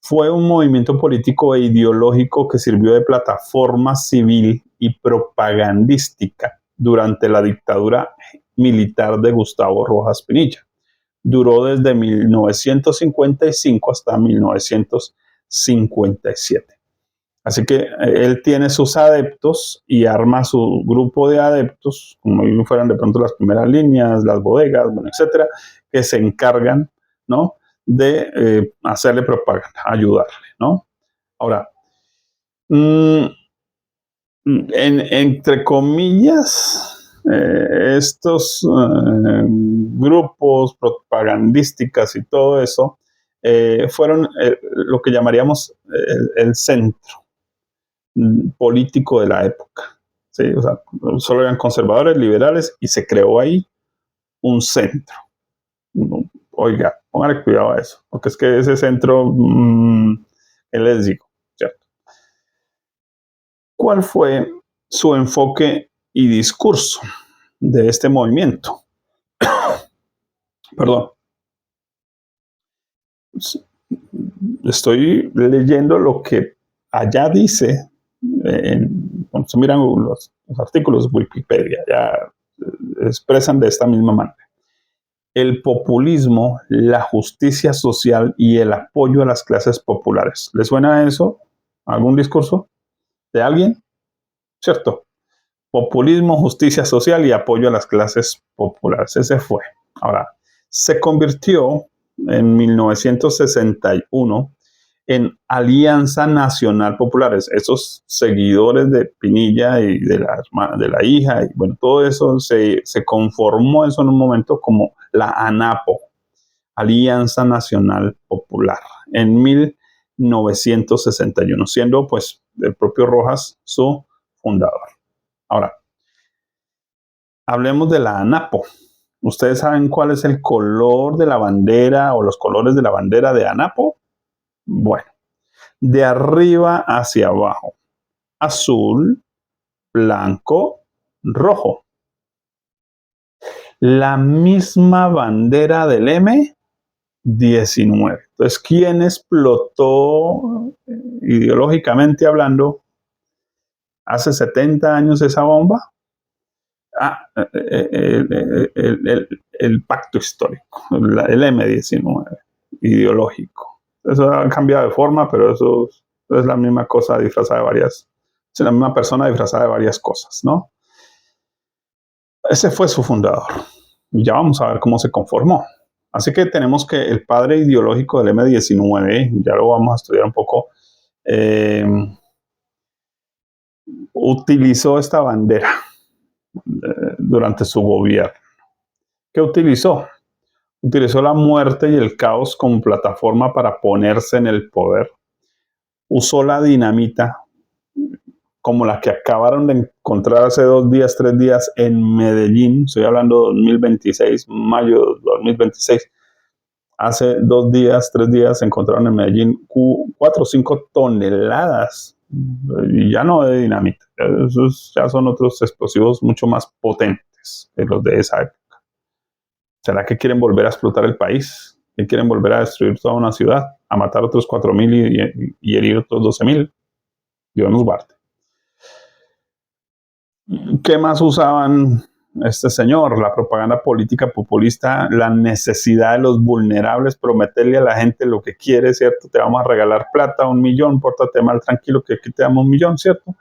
Fue un movimiento político e ideológico que sirvió de plataforma civil y propagandística durante la dictadura militar de Gustavo Rojas Pinilla. Duró desde 1955 hasta 1957. Así que él tiene sus adeptos y arma su grupo de adeptos, como fueran de pronto las primeras líneas, las bodegas, bueno, etcétera, que se encargan, ¿no?, de hacerle propaganda, ayudarle, ¿no? Ahora, entre comillas, estos grupos propagandísticas y todo eso fueron lo que llamaríamos el centro político de la época, ¿sí? O sea, solo eran conservadores, liberales, y se creó ahí un centro. Oiga, póngale cuidado a eso, porque es que ese centro, ¿qué les digo? ¿Cierto? ¿Cuál fue su enfoque y discurso de este movimiento? Perdón. Estoy leyendo lo que allá dice, cuando se miran los artículos de Wikipedia, ya expresan de esta misma manera. El populismo, la justicia social y el apoyo a las clases populares. ¿Les suena eso? ¿Algún discurso de alguien? ¿Cierto? Populismo, justicia social y apoyo a las clases populares. Ese fue. Ahora, se convirtió en 1961 en Alianza Nacional Populares. Esos seguidores de Pinilla y de la hija, y bueno, todo eso se conformó eso en un momento como la ANAPO, Alianza Nacional Popular, en 1961, siendo pues el propio Rojas su fundador. Ahora, hablemos de la ANAPO. ¿Ustedes saben cuál es el color de la bandera o los colores de la bandera de ANAPO? Bueno, de arriba hacia abajo: azul, blanco, rojo. La misma bandera del M-19. Entonces, ¿quién explotó ideológicamente hablando hace 70 años esa bomba? El pacto histórico, el M-19, ideológico. Eso ha cambiado de forma, pero eso es la misma cosa disfrazada de varias, es la misma persona disfrazada de varias cosas, ¿no? Ese fue su fundador. Ya vamos a ver cómo se conformó. Así que tenemos que el padre ideológico del M-19, ya lo vamos a estudiar un poco, utilizó esta bandera durante su gobierno. ¿Qué utilizó? Utilizó la muerte y el caos como plataforma para ponerse en el poder. Usó la dinamita, como la que acabaron de encontrar hace 2 días, 3 días en Medellín. Estoy hablando de 2026, mayo de 2026. Hace 2 días, 3 días, se encontraron en Medellín 4 o 5 toneladas, y ya no de dinamita. Esos ya son otros explosivos mucho más potentes que los de esa época. ¿Será que quieren volver a explotar el país? ¿Que quieren volver a destruir toda una ciudad? ¿A matar otros 4.000 y herir otros 12.000? Dios nos guarde. ¿Qué más usaban este señor? La propaganda política populista, la necesidad de los vulnerables, prometerle a la gente lo que quiere, ¿cierto? Te vamos a regalar plata, 1.000.000, pórtate mal, tranquilo, que aquí te damos 1.000.000, ¿cierto?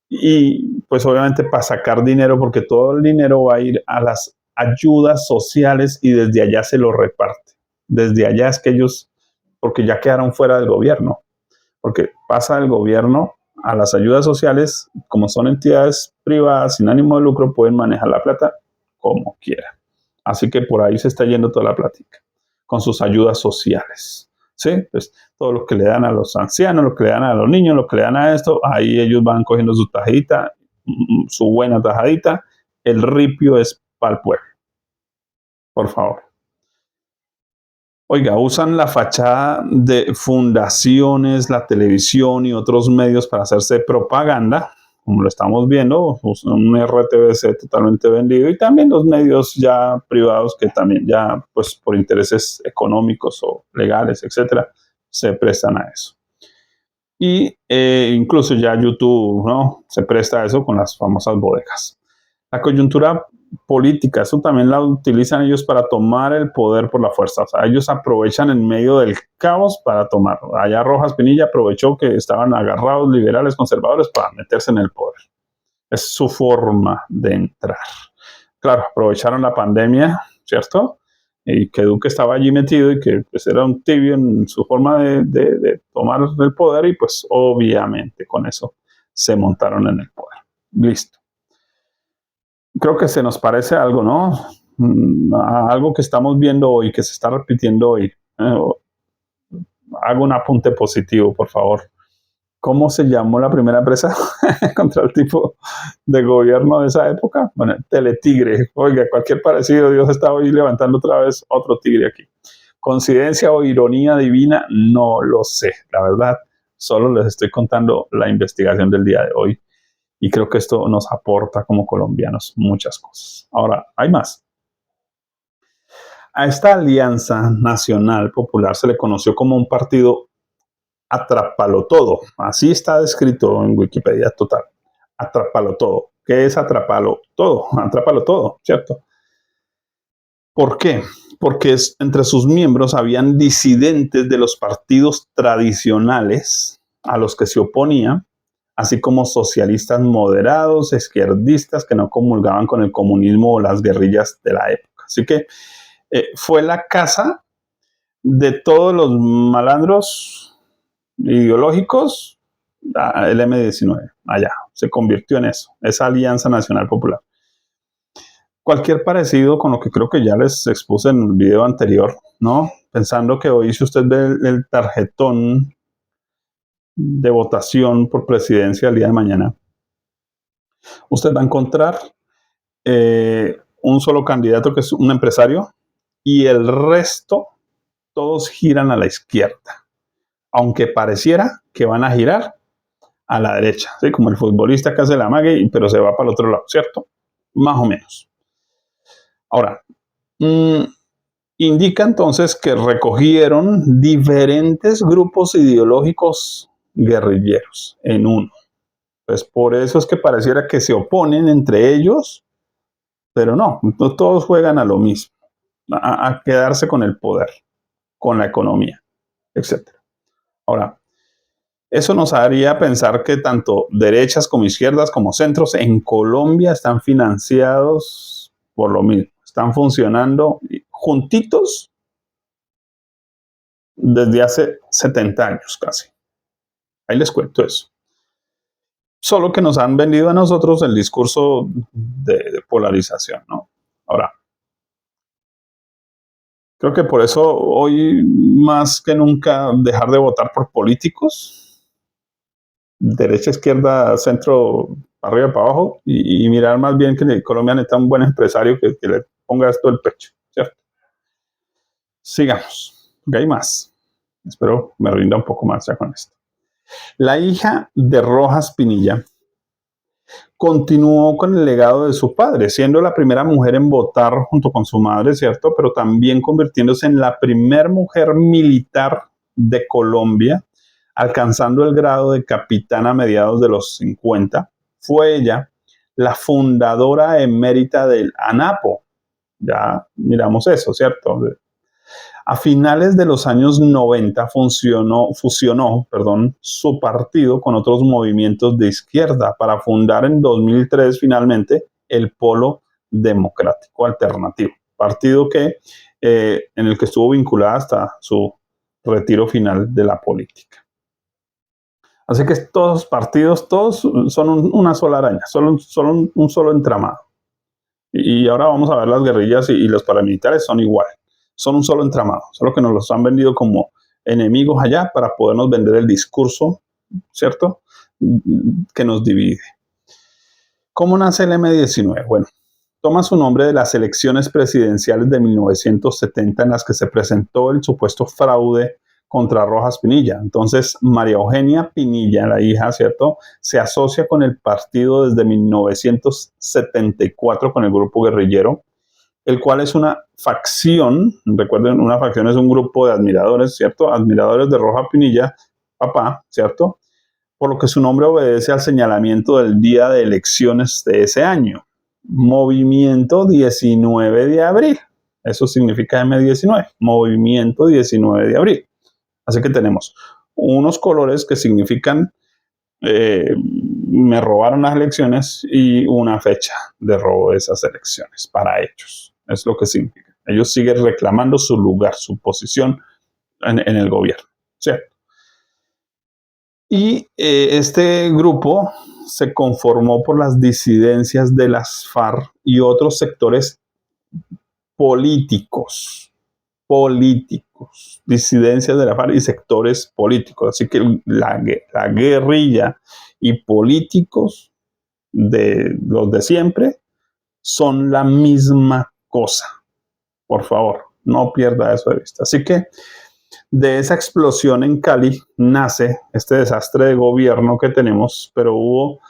Y pues obviamente para sacar dinero, porque todo el dinero va a ir a las ayudas sociales y desde allá se lo reparte. Desde allá es que ellos, porque ya quedaron fuera del gobierno, porque pasa del gobierno a las ayudas sociales. Como son entidades privadas sin ánimo de lucro, pueden manejar la plata como quieran. Así que por ahí se está yendo toda la plática, con sus ayudas sociales. ¿Sí? Pues todo lo que le dan a los ancianos, lo que le dan a los niños, lo que le dan a esto, ahí ellos van cogiendo su tajadita, su buena tajadita. El ripio es para el pueblo. Por favor. Oiga, usan la fachada de fundaciones, la televisión y otros medios para hacerse propaganda, como lo estamos viendo, usan un RTBC totalmente vendido, y también los medios ya privados que también ya, pues por intereses económicos o legales, etcétera, se prestan a eso. Y incluso ya YouTube, ¿no?, se presta a eso con las famosas bodegas. La coyuntura política, eso también la utilizan ellos para tomar el poder por la fuerza. O sea, ellos aprovechan en medio del caos para tomar. Allá Rojas Pinilla aprovechó que estaban agarrados liberales conservadores para meterse en el poder. Es su forma de entrar. Claro, aprovecharon la pandemia, ¿cierto? Y que Duque estaba allí metido y que pues era un tibio en su forma de tomar el poder, y pues obviamente con eso se montaron en el poder. Listo. Creo que se nos parece algo, ¿no? A algo que estamos viendo hoy, que se está repitiendo hoy. Hago un apunte positivo, por favor. ¿Cómo se llamó la primera empresa contra el tipo de gobierno de esa época? Bueno, Teletigre. Oiga, cualquier parecido, Dios está hoy levantando otra vez otro tigre aquí. ¿Coincidencia o ironía divina? No lo sé, la verdad. Solo les estoy contando la investigación del día de hoy y creo que esto nos aporta como colombianos muchas cosas. Ahora, hay más. A esta Alianza Nacional Popular se le conoció como un partido atrápalo todo. Así está descrito en Wikipedia total. Atrápalo todo. ¿Qué es atrapalo todo? Atrápalo todo, ¿cierto? ¿Por qué? Porque entre sus miembros habían disidentes de los partidos tradicionales a los que se oponía, así como socialistas moderados, izquierdistas que no comulgaban con el comunismo o las guerrillas de la época. Así que fue la casa de todos los malandros ideológicos, el M-19, allá, se convirtió en eso, esa Alianza Nacional Popular. Cualquier parecido con lo que creo que ya les expuse en el video anterior, ¿no? Pensando que hoy, si usted ve el tarjetón de votación por presidencia el día de mañana, usted va a encontrar un solo candidato que es un empresario y el resto todos giran a la izquierda, aunque pareciera que van a girar a la derecha, ¿sí? Como el futbolista que hace la mague, pero se va para el otro lado, ¿cierto? Más o menos. Ahora, indica entonces que recogieron diferentes grupos ideológicos guerrilleros en uno. Pues por eso es que pareciera que se oponen entre ellos, pero no todos juegan a lo mismo, a quedarse con el poder, con la economía, etc. Ahora, eso nos haría pensar que tanto derechas como izquierdas como centros en Colombia están financiados por lo mismo, están funcionando juntitos desde hace 70 años casi. Ahí les cuento eso. Solo que nos han vendido a nosotros el discurso de polarización, ¿no? Ahora, creo que por eso hoy más que nunca dejar de votar por políticos, derecha, izquierda, centro, para arriba, para abajo, y mirar más bien que Colombia necesita un buen empresario que le ponga esto el pecho, ¿cierto? Sigamos, porque hay más. Espero me rinda un poco más ya con esto. La hija de Rojas Pinilla continuó con el legado de su padre, siendo la primera mujer en votar junto con su madre, ¿cierto? Pero también convirtiéndose en la primera mujer militar de Colombia, alcanzando el grado de capitán a mediados de los 50. Fue ella la fundadora emérita del ANAPO. Ya miramos eso, ¿cierto? A finales de los años 90 fusionó su partido con otros movimientos de izquierda para fundar en 2003 finalmente el Polo Democrático Alternativo, partido en el que estuvo vinculada hasta su retiro final de la política. Así que todos los partidos, todos son una sola araña, un solo entramado. Y ahora vamos a ver las guerrillas y los paramilitares son igual. Son un solo entramado, solo que nos los han vendido como enemigos allá para podernos vender el discurso, ¿cierto? Que nos divide. ¿Cómo nace el M-19? Bueno, toma su nombre de las elecciones presidenciales de 1970 en las que se presentó el supuesto fraude contra Rojas Pinilla. Entonces, María Eugenia Pinilla, la hija, ¿cierto?, se asocia con el partido desde 1974 con el grupo guerrillero, el cual es una facción. Recuerden, una facción es un grupo de admiradores, ¿cierto? Admiradores de Rojas Pinilla, papá, ¿cierto? Por lo que su nombre obedece al señalamiento del día de elecciones de ese año. Movimiento 19 de abril. Eso significa M19, Movimiento 19 de abril. Así que tenemos unos colores que significan me robaron las elecciones y una fecha de robo de esas elecciones para ellos. Es lo que significa. Ellos siguen reclamando su lugar, su posición en el gobierno, ¿cierto? Y este grupo se conformó por las disidencias de las FARC y otros sectores políticos. políticos, disidencias de la FARC y sectores políticos. Así que la guerrilla y políticos de los de siempre son la misma cosa. Por favor, no pierda eso de vista. Así que de esa explosión en Cali nace este desastre de gobierno que tenemos, pero hubo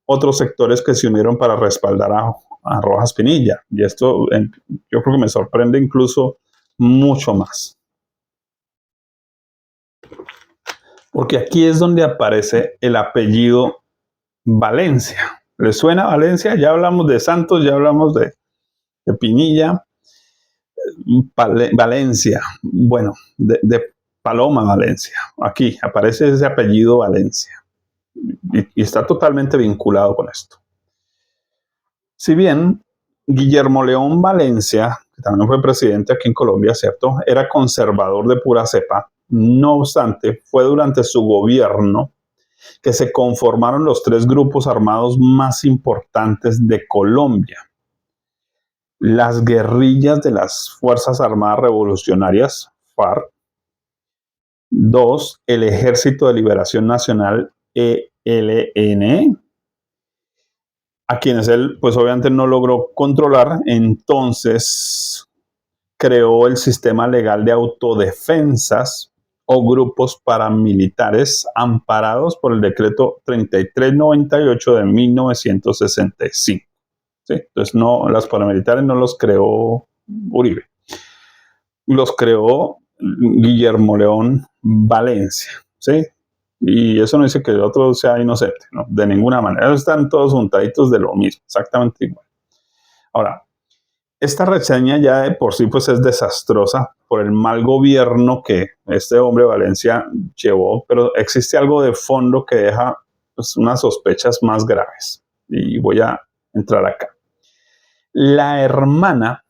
otros sectores que se unieron para respaldar a Rojas Pinilla. Y esto yo creo que me sorprende incluso mucho más. Porque aquí es donde aparece el apellido Valencia. ¿Le suena Valencia? Ya hablamos de Santos, ya hablamos de Pinilla. Valencia, bueno, de Paloma Valencia. Aquí aparece ese apellido Valencia. Y está totalmente vinculado con esto. Si bien Guillermo León Valencia, que también fue presidente aquí en Colombia, ¿cierto?, era conservador de pura cepa, no obstante, fue durante su gobierno que se conformaron los tres grupos armados más importantes de Colombia: las guerrillas de las Fuerzas Armadas Revolucionarias, FARC; dos, el Ejército de Liberación Nacional, ELN, a quienes él, pues obviamente no logró controlar. Entonces creó el sistema legal de autodefensas o grupos paramilitares amparados por el decreto 3398 de 1965. ¿Sí? Entonces, no, las paramilitares no los creó Uribe, los creó Guillermo León Valencia. ¿Sí? Y eso no dice que el otro sea inocente, ¿no? De ninguna manera. Están todos juntaditos de lo mismo, exactamente igual. Ahora, esta reseña ya de por sí pues es desastrosa por el mal gobierno que este hombre Valencia llevó, pero existe algo de fondo que deja pues unas sospechas más graves. Y voy a entrar acá. La hermana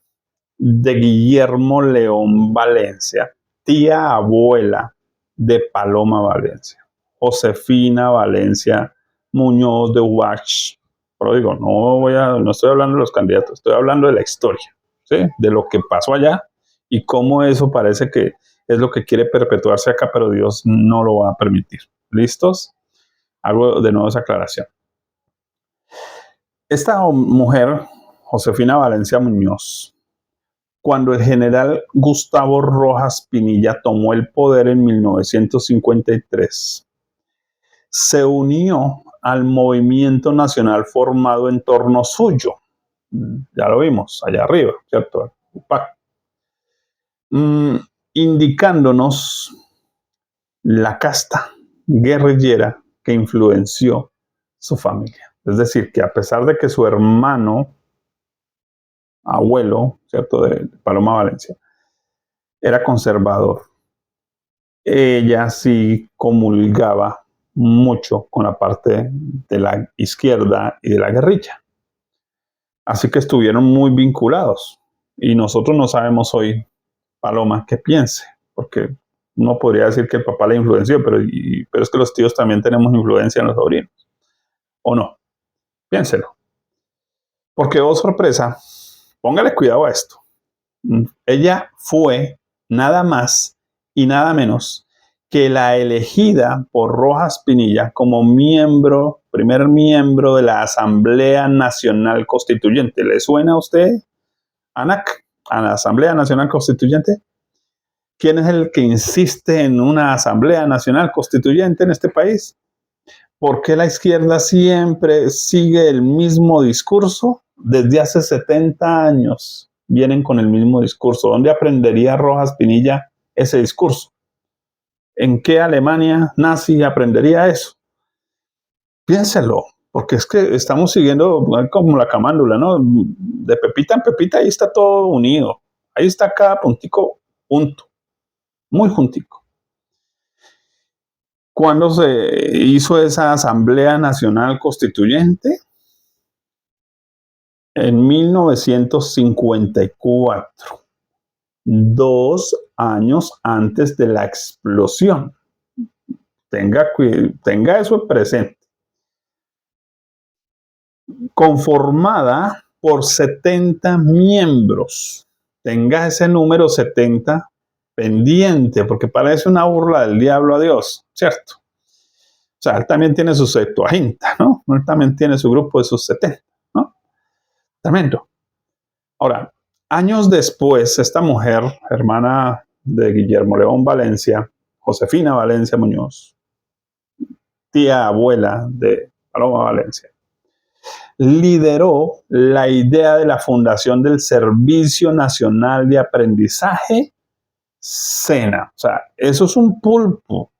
de Guillermo León Valencia, tía abuela de Paloma Valencia, Josefina Valencia Muñoz de Uach. Pero digo, no estoy hablando de los candidatos, estoy hablando de la historia, ¿sí? De lo que pasó allá y cómo eso parece que es lo que quiere perpetuarse acá, pero Dios no lo va a permitir. ¿Listos? Hago de nuevo esa aclaración. Esta mujer, Josefina Valencia Muñoz, cuando el general Gustavo Rojas Pinilla tomó el poder en 1953, se unió al movimiento nacional formado en torno suyo. Ya lo vimos allá arriba, ¿cierto? Indicándonos la casta guerrillera que influenció su familia. Es decir, que a pesar de que su hermano, abuelo, ¿cierto?, de Paloma Valencia, era conservador, ella sí comulgaba mucho con la parte de la izquierda y de la guerrilla. Así que estuvieron muy vinculados. Y nosotros no sabemos hoy, Paloma, qué piense, porque uno podría decir que el papá la influenció, pero es que los tíos también tenemos influencia en los sobrinos. ¿O no? Piénselo. Porque, oh sorpresa, póngale cuidado a esto. Ella fue nada más y nada menos que la elegida por Rojas Pinilla como primer miembro de la Asamblea Nacional Constituyente. ¿Le suena a usted, ANAC, a la Asamblea Nacional Constituyente? ¿Quién es el que insiste en una Asamblea Nacional Constituyente en este país? ¿Por qué la izquierda siempre sigue el mismo discurso? Desde hace 70 años vienen con el mismo discurso. ¿Dónde aprendería Rojas Pinilla ese discurso? ¿En qué Alemania nazi aprendería eso? Piénselo, porque es que estamos siguiendo como la camándula, ¿no? De pepita en pepita, ahí está todo unido. Ahí está cada puntico junto, muy juntico. ¿Cuándo se hizo esa Asamblea Nacional Constituyente? En 1954, 2 años antes de la explosión. Tenga eso presente. Conformada por 70 miembros. Tenga ese número 70 pendiente, porque parece una burla del diablo a Dios, ¿cierto? O sea, él también tiene su Septuaginta, ¿no? Él también tiene su grupo de sus 70, ¿no? Tremendo. Ahora, años después, esta mujer, hermana de Guillermo León Valencia, Josefina Valencia Muñoz, tía abuela de Paloma Valencia, lideró la idea de la fundación del Servicio Nacional de Aprendizaje, SENA. O sea, eso es un pulpo.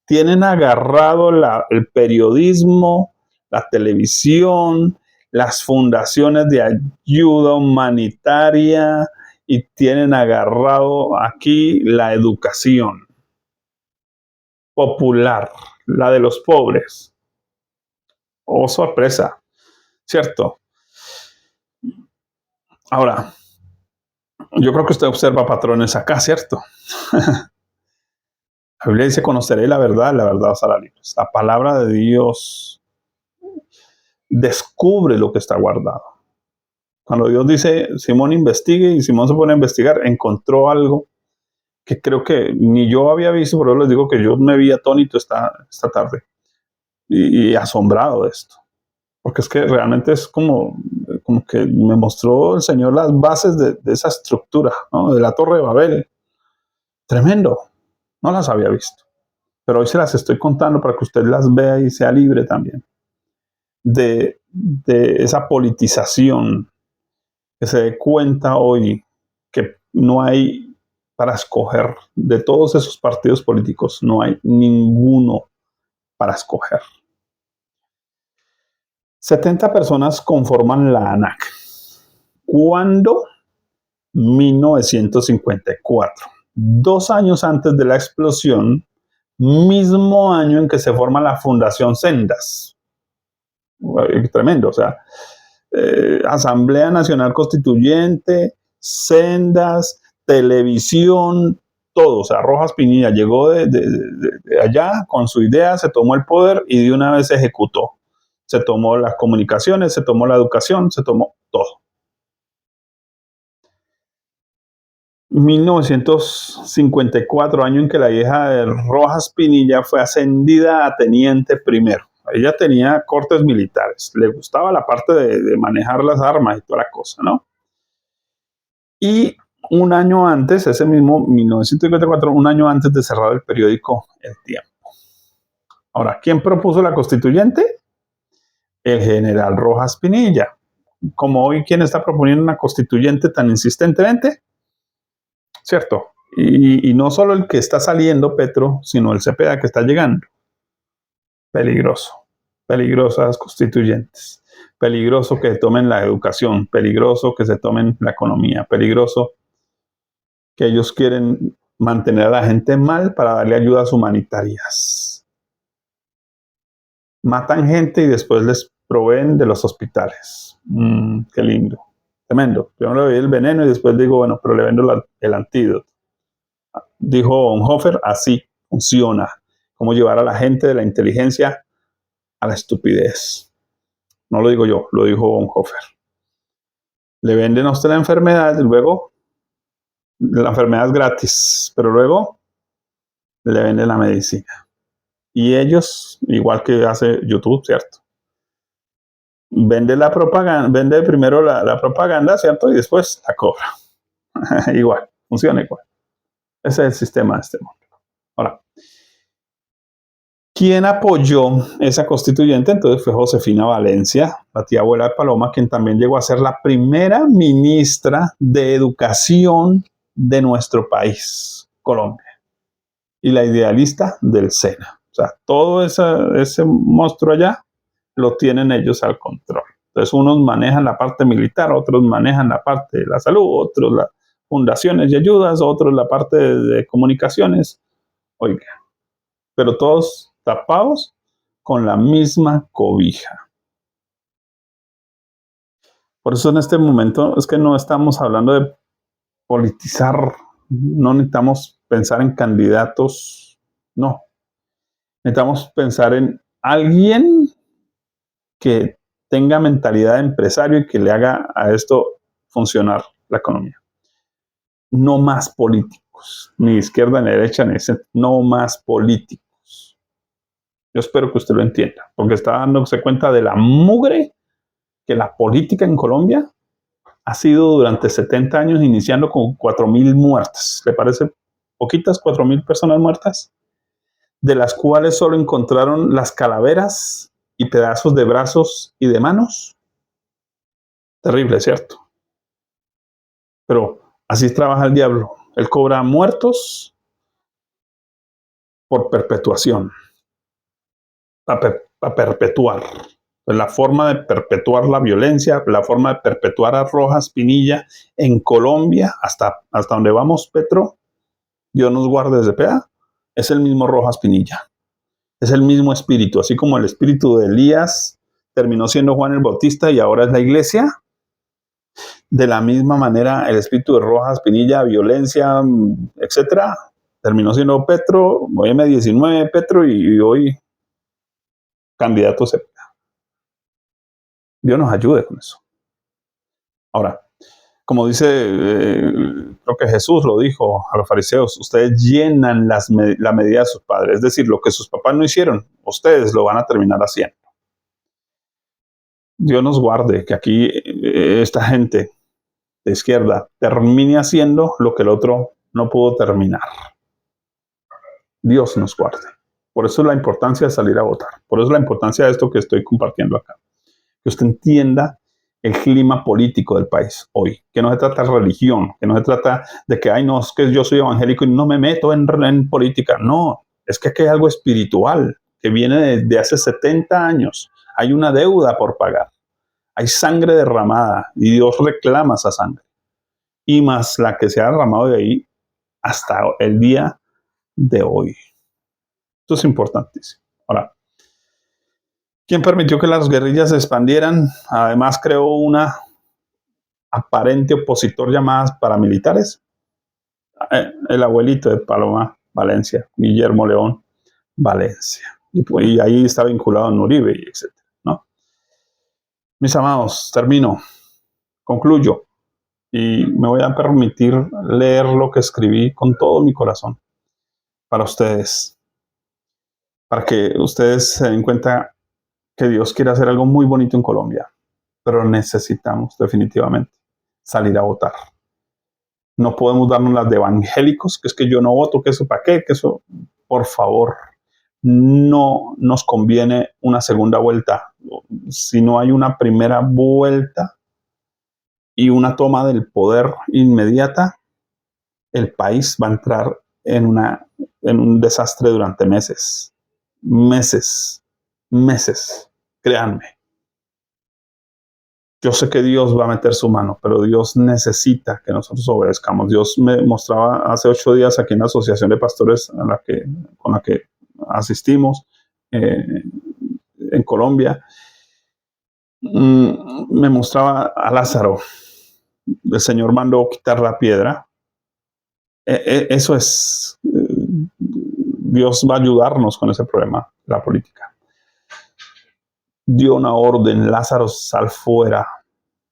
Tienen agarrado el periodismo, la televisión, las fundaciones de ayuda humanitaria y tienen agarrado aquí la educación popular, la de los pobres. Oh, sorpresa, ¿cierto? Ahora, yo creo que usted observa patrones acá, ¿cierto? La Biblia dice, conoceré la verdad os hará libres. La palabra de Dios descubre lo que está guardado. Cuando Dios dice, Simón investigue, y Simón se pone a investigar, encontró algo que creo que ni yo había visto, pero les digo que yo me vi atónito esta tarde y asombrado de esto. Porque es que realmente es como que me mostró el Señor las bases de esa estructura, ¿no? De la Torre de Babel. Tremendo. No las había visto. Pero hoy se las estoy contando para que usted las vea y sea libre también de esa politización, que se dé cuenta hoy que no hay, para escoger de todos esos partidos políticos, no hay ninguno para escoger. 70 personas conforman la ANAC. ¿Cuándo? 1954. 2 años antes de la explosión, mismo año en que se forma la Fundación Sendas. Tremendo, o sea, Asamblea Nacional Constituyente, Sendas, televisión, todo. O sea, Rojas Pinilla llegó de allá con su idea, se tomó el poder y de una vez se ejecutó. Se tomó las comunicaciones, se tomó la educación, se tomó todo. 1954, año en que la hija de Rojas Pinilla fue ascendida a teniente primero. Ella tenía cortes militares, le gustaba la parte de manejar las armas y toda la cosa, ¿no? Y un año antes, ese mismo 1954, un año antes de cerrar el periódico El Tiempo. Ahora, ¿quién propuso la constituyente? El general Rojas Pinilla. Como hoy, ¿quién está proponiendo una constituyente tan insistentemente? ¿Cierto? Y no solo el que está saliendo, Petro, sino el Cepeda que está llegando. Peligroso. Peligrosas constituyentes. Peligroso que tomen la educación. Peligroso que se tomen la economía. Peligroso que ellos quieren mantener a la gente mal para darle ayudas humanitarias. Matan gente y después les proveen de los hospitales. Qué lindo. Tremendo. Yo no le doy el veneno y después digo, bueno, pero le vendo el antídoto. Dijo Bonhoeffer, así funciona. Cómo llevar a la gente de la inteligencia a la estupidez. No lo digo yo, lo dijo Bonhoeffer. Le venden a usted la enfermedad y luego la enfermedad es gratis, pero luego le venden la medicina. Y ellos, igual que hace YouTube, ¿cierto? Vende la propaganda, vende primero la propaganda, ¿cierto? Y después la cobra. Igual, funciona igual. Ese es el sistema de este mundo. Ahora, ¿quién apoyó esa constituyente? Entonces fue Josefina Valencia, la tía abuela de Paloma, quien también llegó a ser la primera ministra de Educación de nuestro país, Colombia, y la idealista del SENA. O sea, todo ese monstruo allá lo tienen ellos al control. Entonces, unos manejan la parte militar, otros manejan la parte de la salud, otros las fundaciones y ayudas, otros la parte de comunicaciones. Oiga, pero todos tapados con la misma cobija. Por eso en este momento es que no estamos hablando de politizar, no necesitamos pensar en candidatos, no. Necesitamos pensar en alguien que tenga mentalidad de empresario y que le haga a esto funcionar la economía. No más político. políticos, ni izquierda, ni derecha, ni centro, no más políticos. Yo espero que usted lo entienda, porque está dándose cuenta de la mugre que la política en Colombia ha sido durante 70 años, iniciando con 4.000 muertes. ¿Le parece poquitas? 4.000 personas muertas, de las cuales solo encontraron las calaveras y pedazos de brazos y de manos. Terrible, ¿cierto? Pero así trabaja el diablo. Él cobra muertos por perpetuación, para perpetuar. La forma de perpetuar la violencia, la forma de perpetuar a Rojas Pinilla en Colombia, hasta donde vamos, Petro, Dios nos guarde desde PEA, es el mismo Rojas Pinilla. Es el mismo espíritu, así como el espíritu de Elías terminó siendo Juan el Bautista y ahora es la iglesia. De la misma manera, el espíritu de Rojas Pinilla, violencia, etcétera, terminó siendo Petro, M19 Petro y hoy candidato CEPA. Dios nos ayude con eso. Ahora, como dice, creo que Jesús lo dijo a los fariseos, ustedes llenan la medida de sus padres, es decir, lo que sus papás no hicieron, ustedes lo van a terminar haciendo. Dios nos guarde que aquí esta gente de izquierda termine haciendo lo que el otro no pudo terminar. Dios nos guarde. Por eso es la importancia de salir a votar. Por eso es la importancia de esto que estoy compartiendo acá. Que usted entienda el clima político del país hoy. Que no se trata de religión, que no se trata de que, ay, no, es que yo soy evangélico y no me meto en política. No, es que aquí hay algo espiritual que viene de hace 70 años. Hay una deuda por pagar. Hay sangre derramada y Dios reclama esa sangre. Y más la que se ha derramado de ahí hasta el día de hoy. Esto es importantísimo. Ahora, ¿quién permitió que las guerrillas se expandieran? Además, creó una aparente opositor llamadas paramilitares. El abuelito de Paloma Valencia, Guillermo León Valencia. Y ahí está vinculado a Uribe, etc. ¿No? Mis amados, termino, concluyo. Y me voy a permitir leer lo que escribí con todo mi corazón para ustedes, para que ustedes se den cuenta que Dios quiere hacer algo muy bonito en Colombia, pero necesitamos definitivamente salir a votar. No podemos darnos las de evangélicos, que es que yo no voto, que eso para qué, que eso, por favor, no nos conviene una segunda vuelta. Si no hay una primera vuelta y una toma del poder inmediata, el país va a entrar en un desastre durante meses, créanme. Yo sé que Dios va a meter su mano, pero Dios necesita que nosotros obedezcamos. Dios me mostraba hace 8 días aquí en la asociación de pastores con la que asistimos en Colombia, me mostraba a Lázaro. El Señor mandó quitar la piedra. Eso es, Dios va a ayudarnos con ese problema, la política. Dio una orden, Lázaro, sal fuera.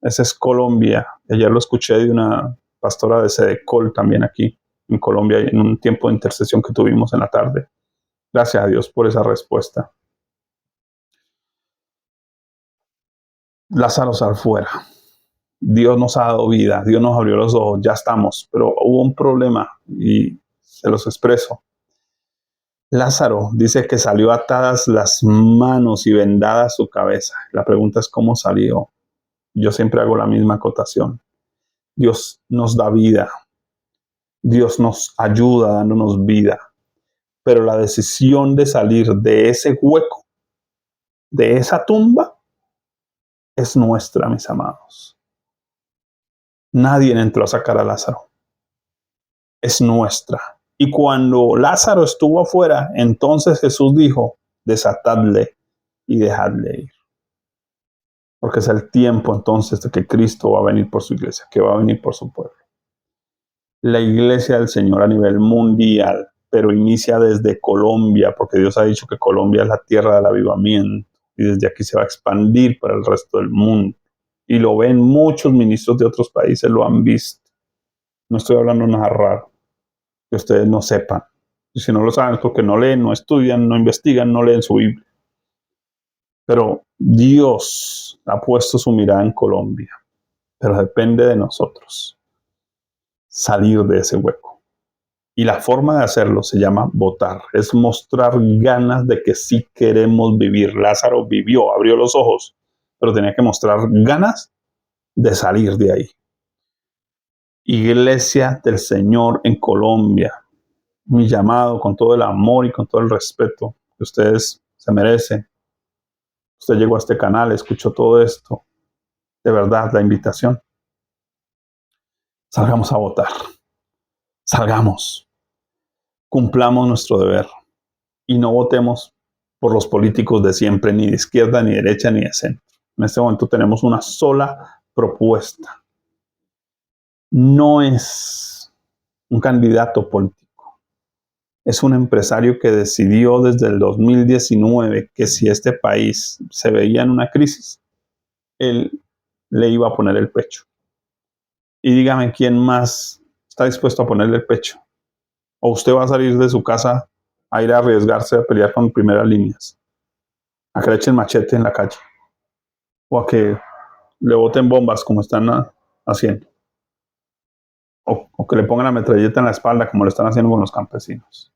Esa es Colombia. Ayer lo escuché de una pastora de Sedecol también aquí en Colombia, en un tiempo de intercesión que tuvimos en la tarde. Gracias a Dios por esa respuesta. Lázaro, sal fuera. Dios nos ha dado vida, Dios nos abrió los ojos, ya estamos, pero hubo un problema y se los expreso. Lázaro dice que salió atadas las manos y vendada su cabeza. La pregunta es cómo salió. Yo siempre hago la misma acotación. Dios nos da vida. Dios nos ayuda dándonos vida. Pero la decisión de salir de ese hueco, de esa tumba, es nuestra, mis amados. Nadie entró a sacar a Lázaro. Es nuestra. Y cuando Lázaro estuvo afuera, entonces Jesús dijo, desatadle y dejadle ir. Porque es el tiempo entonces de que Cristo va a venir por su iglesia, que va a venir por su pueblo. La iglesia del Señor a nivel mundial, pero inicia desde Colombia, porque Dios ha dicho que Colombia es la tierra del avivamiento y desde aquí se va a expandir para el resto del mundo. Y lo ven muchos ministros de otros países, lo han visto. No estoy hablando nada raro. que ustedes no sepan. Y si no lo saben es porque no leen, no estudian, no investigan, no leen su Biblia. Pero Dios ha puesto su mirada en Colombia. Pero depende de nosotros salir de ese hueco. Y la forma de hacerlo se llama votar. Es mostrar ganas de que sí queremos vivir. Lázaro vivió, abrió los ojos, pero tenía que mostrar ganas de salir de ahí. Iglesia del Señor en Colombia, mi llamado con todo el amor y con todo el respeto que ustedes se merecen. Usted llegó a este canal, escuchó todo esto. De verdad, la invitación. Salgamos a votar. Salgamos. Cumplamos nuestro deber. Y no votemos por los políticos de siempre, ni de izquierda, ni de derecha, ni de centro. En este momento tenemos una sola propuesta. No es un candidato político. Es un empresario que decidió desde el 2019 que si este país se veía en una crisis, él le iba a poner el pecho. Y dígame quién más está dispuesto a ponerle el pecho. O usted va a salir de su casa a ir a arriesgarse a pelear con primeras líneas, a que le echen machete en la calle, o a que le boten bombas como están haciendo, o que le pongan la metralleta en la espalda como lo están haciendo con los campesinos.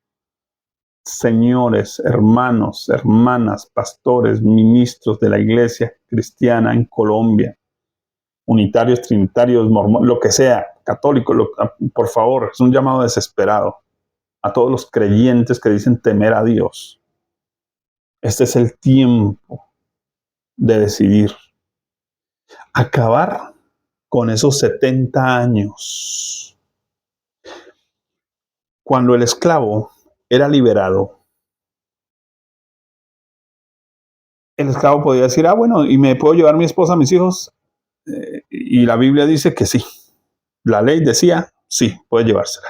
Señores, hermanos, hermanas, pastores, ministros de la iglesia cristiana en Colombia, unitarios, trinitarios, mormones, lo que sea, católicos, por favor, es un llamado desesperado a todos los creyentes que dicen temer a Dios. Este es el tiempo de decidir. Acabar con esos 70 años. Cuando el esclavo era liberado, el esclavo podía decir, bueno, ¿y me puedo llevar mi esposa, a mis hijos? Y la Biblia dice que sí. La ley decía, sí, puede llevársela.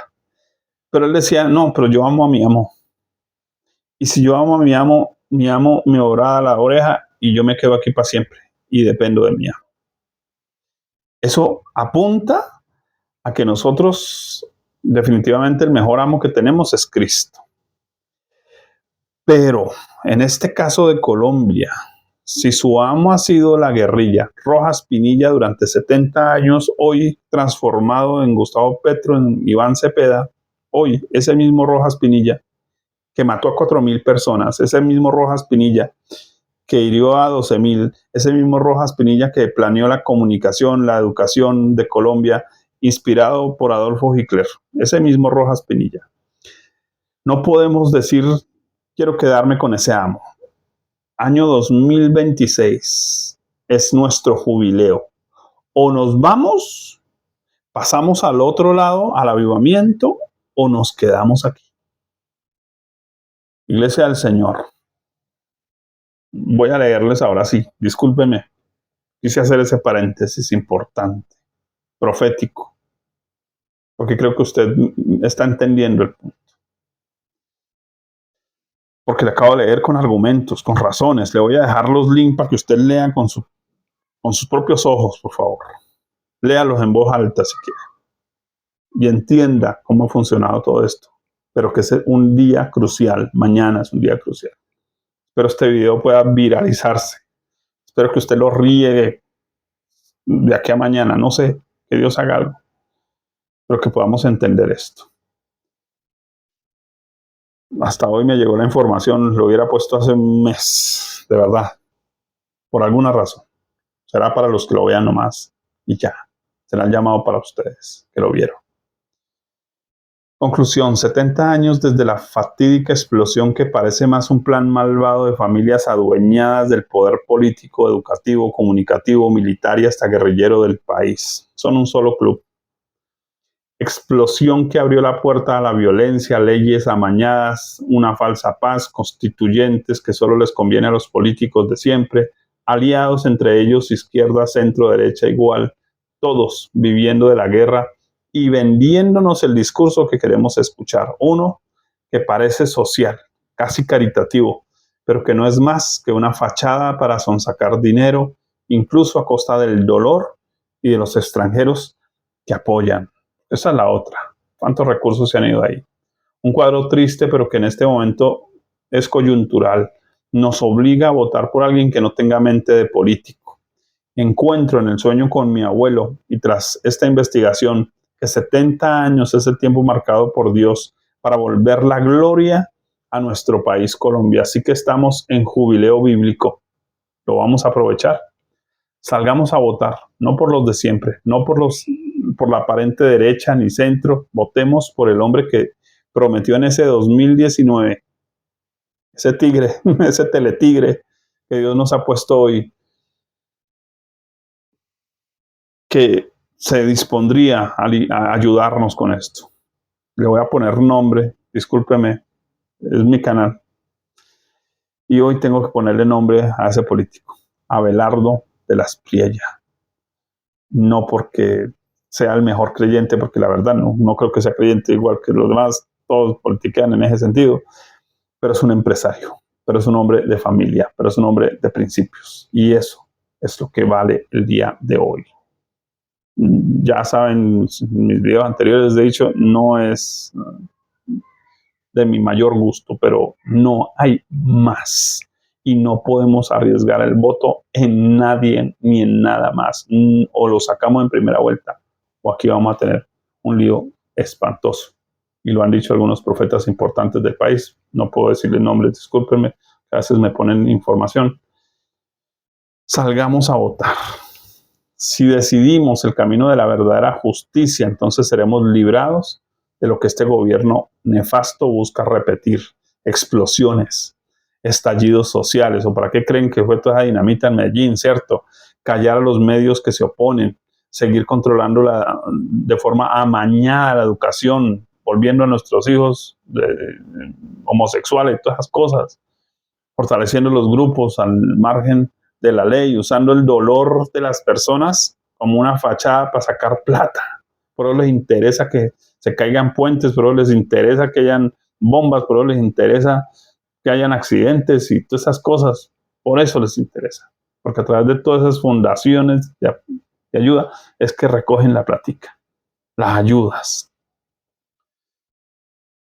Pero él decía, no, pero yo amo a mi amo. Y si yo amo a mi amo me orada la oreja y yo me quedo aquí para siempre. Y dependo de mi amo. Eso apunta a que nosotros, definitivamente, el mejor amo que tenemos es Cristo. Pero en este caso de Colombia, si su amo ha sido la guerrilla Rojas Pinilla durante 70 años, hoy transformado en Gustavo Petro, en Iván Cepeda, hoy ese mismo Rojas Pinilla que mató a 4.000 personas, ese mismo Rojas Pinilla que hirió a 12.000, ese mismo Rojas Pinilla que planeó la comunicación, la educación de Colombia, inspirado por Adolfo Hitler, ese mismo Rojas Pinilla. No podemos decir, quiero quedarme con ese amo. Año 2026 es nuestro jubileo. O nos vamos, pasamos al otro lado, al avivamiento, o nos quedamos aquí. Iglesia del Señor. Voy a leerles ahora sí, discúlpeme. Quise hacer ese paréntesis importante, profético, porque creo que usted está entendiendo el punto. Porque le acabo de leer con argumentos, con razones. Le voy a dejar los links para que usted lea con sus propios ojos, por favor. Léalos en voz alta si quiere. Y entienda cómo ha funcionado todo esto. Pero que es un día crucial. Mañana es un día crucial. Espero este video pueda viralizarse. Espero que usted lo riegue de aquí a mañana. No sé, que Dios haga algo. Pero que podamos entender esto. Hasta hoy me llegó la información. Lo hubiera puesto hace un mes. De verdad. Por alguna razón. Será para los que lo vean nomás. Y ya. Será el llamado para ustedes que lo vieron. Conclusión, 70 años desde la fatídica explosión que parece más un plan malvado de familias adueñadas del poder político, educativo, comunicativo, militar y hasta guerrillero del país. Son un solo club. Explosión que abrió la puerta a la violencia, leyes amañadas, una falsa paz, constituyentes que solo les conviene a los políticos de siempre, aliados entre ellos, izquierda, centro, derecha, igual, todos viviendo de la guerra y vendiéndonos el discurso que queremos escuchar. Uno que parece social, casi caritativo, pero que no es más que una fachada para sonsacar dinero, incluso a costa del dolor y de los extranjeros que apoyan. Esa es la otra. ¿Cuántos recursos se han ido ahí? Un cuadro triste, pero que en este momento es coyuntural. Nos obliga a votar por alguien que no tenga mente de político. Encuentro en el sueño con mi abuelo y tras esta investigación que 70 años es el tiempo marcado por Dios para volver la gloria a nuestro país Colombia. Así que estamos en jubileo bíblico. Lo vamos a aprovechar. Salgamos a votar, no por los de siempre, no por la aparente derecha ni centro. Votemos por el hombre que prometió en ese 2019, ese tigre, ese teletigre que Dios nos ha puesto hoy, que se dispondría a ayudarnos con esto. Le voy a poner nombre, discúlpeme, es mi canal. Y hoy tengo que ponerle nombre a ese político, Abelardo de las Priella. No porque sea el mejor creyente, porque la verdad no creo que sea creyente igual que los demás, todos politiquean en ese sentido, pero es un empresario, pero es un hombre de familia, pero es un hombre de principios. Y eso es lo que vale el día de hoy. Ya saben, mis videos anteriores he dicho, no es de mi mayor gusto, pero no hay más. Y no podemos arriesgar el voto en nadie ni en nada más. O lo sacamos en primera vuelta, o aquí vamos a tener un lío espantoso. Y lo han dicho algunos profetas importantes del país. No puedo decirles nombres, discúlpenme, a veces me ponen información. Salgamos a votar. Si decidimos el camino de la verdadera justicia, entonces seremos librados de lo que este gobierno nefasto busca repetir: explosiones, estallidos sociales. ¿O para qué creen que fue toda esa dinamita en Medellín, cierto? Callar a los medios que se oponen, seguir controlando de forma amañada la educación, volviendo a nuestros hijos homosexuales y todas esas cosas, fortaleciendo los grupos al margen de la ley, usando el dolor de las personas como una fachada para sacar plata. Por eso les interesa que se caigan puentes, por eso les interesa que hayan bombas, por eso les interesa que hayan accidentes y todas esas cosas. Por eso les interesa. Porque a través de todas esas fundaciones de ayuda es que recogen la plática, las ayudas.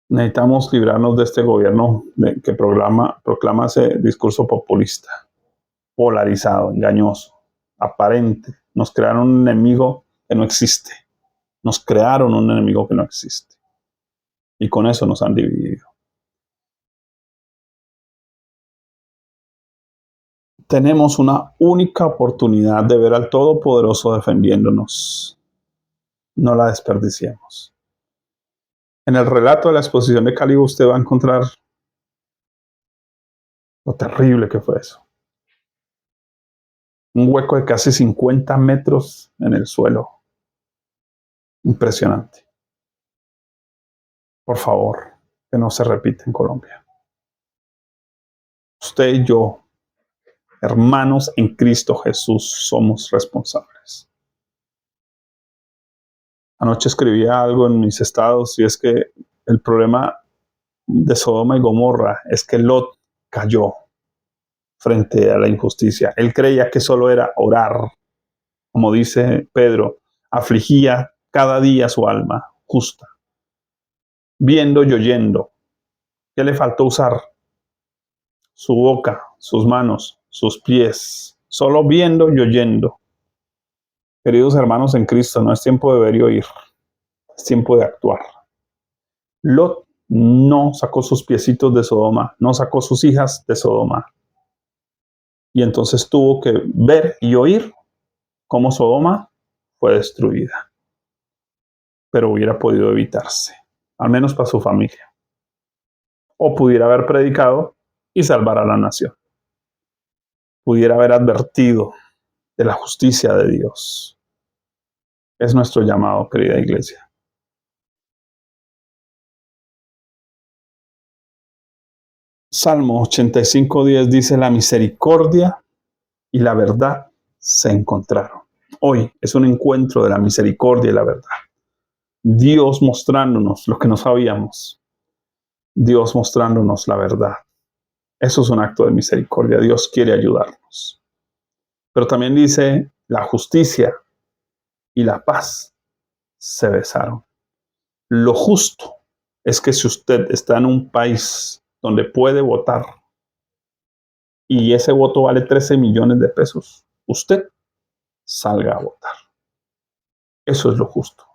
Necesitamos librarnos de este gobierno que proclama ese discurso populista, polarizado, engañoso, aparente. Nos crearon un enemigo que no existe. Nos crearon un enemigo que no existe. Y con eso nos han dividido. Tenemos una única oportunidad de ver al Todopoderoso defendiéndonos. No la desperdiciemos. En el relato de la exposición de Cali usted va a encontrar lo terrible que fue eso. Un hueco de casi 50 metros en el suelo. Impresionante. Por favor, que no se repita en Colombia. Usted y yo, hermanos en Cristo Jesús, somos responsables. Anoche escribía algo en mis estados y es que el problema de Sodoma y Gomorra es que Lot cayó frente a la injusticia. Él creía que solo era orar, como dice Pedro, afligía cada día su alma justa, viendo y oyendo. ¿Qué le faltó usar? Su boca, sus manos, sus pies, solo viendo y oyendo. Queridos hermanos en Cristo, no es tiempo de ver y oír, es tiempo de actuar. Lot no sacó sus piecitos de Sodoma, no sacó sus hijas de Sodoma. Y entonces tuvo que ver y oír cómo Sodoma fue destruida. Pero hubiera podido evitarse, al menos para su familia. O pudiera haber predicado y salvar a la nación. Pudiera haber advertido de la justicia de Dios. Es nuestro llamado, querida iglesia. Salmo 85:10 dice: la misericordia y la verdad se encontraron. Hoy es un encuentro de la misericordia y la verdad. Dios mostrándonos lo que no sabíamos. Dios mostrándonos la verdad. Eso es un acto de misericordia. Dios quiere ayudarnos. Pero también dice: la justicia y la paz se besaron. Lo justo es que si usted está en un país donde puede votar y ese voto vale 13 millones de pesos, usted salga a votar. Eso es lo justo.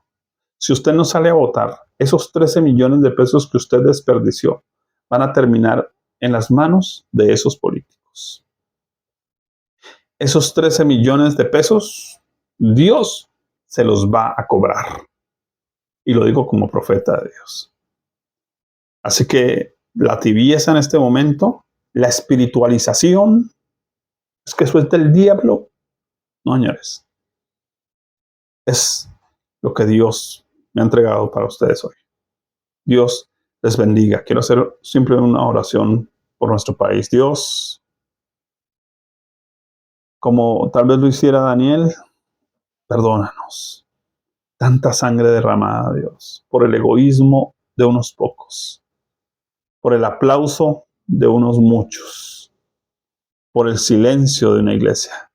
Si usted no sale a votar, esos 13 millones de pesos que usted desperdició van a terminar en las manos de esos políticos. Esos 13 millones de pesos, Dios se los va a cobrar. Y lo digo como profeta de Dios. Así que la tibieza en este momento, la espiritualización, es que suelta el diablo. No, señores. Es lo que Dios me ha entregado para ustedes hoy. Dios les bendiga. Quiero hacer simplemente una oración por nuestro país. Dios, como tal vez lo hiciera Daniel, perdónanos. Tanta sangre derramada, Dios, por el egoísmo de unos pocos, por el aplauso de unos muchos, por el silencio de una iglesia.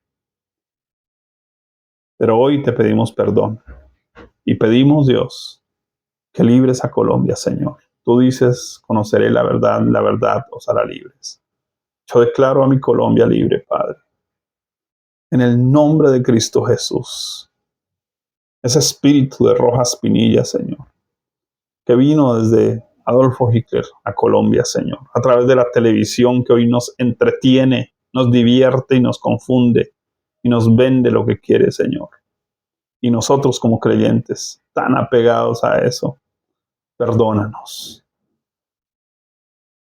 Pero hoy te pedimos perdón y pedimos, Dios, que libres a Colombia, Señor. Tú dices, conoceré la verdad os hará libres. Yo declaro a mi Colombia libre, Padre. En el nombre de Cristo Jesús. Ese espíritu de Rojas Pinilla, Señor, que vino desde Adolfo Hitler a Colombia, Señor, a través de la televisión que hoy nos entretiene, nos divierte y nos confunde y nos vende lo que quiere, Señor. Y nosotros como creyentes, tan apegados a eso, perdónanos.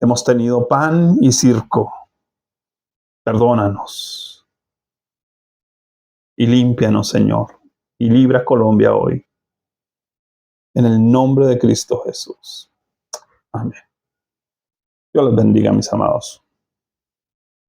Hemos tenido pan y circo. Perdónanos. Y límpianos, Señor. Y libra a Colombia hoy. En el nombre de Cristo Jesús. Amén. Dios les bendiga, mis amados.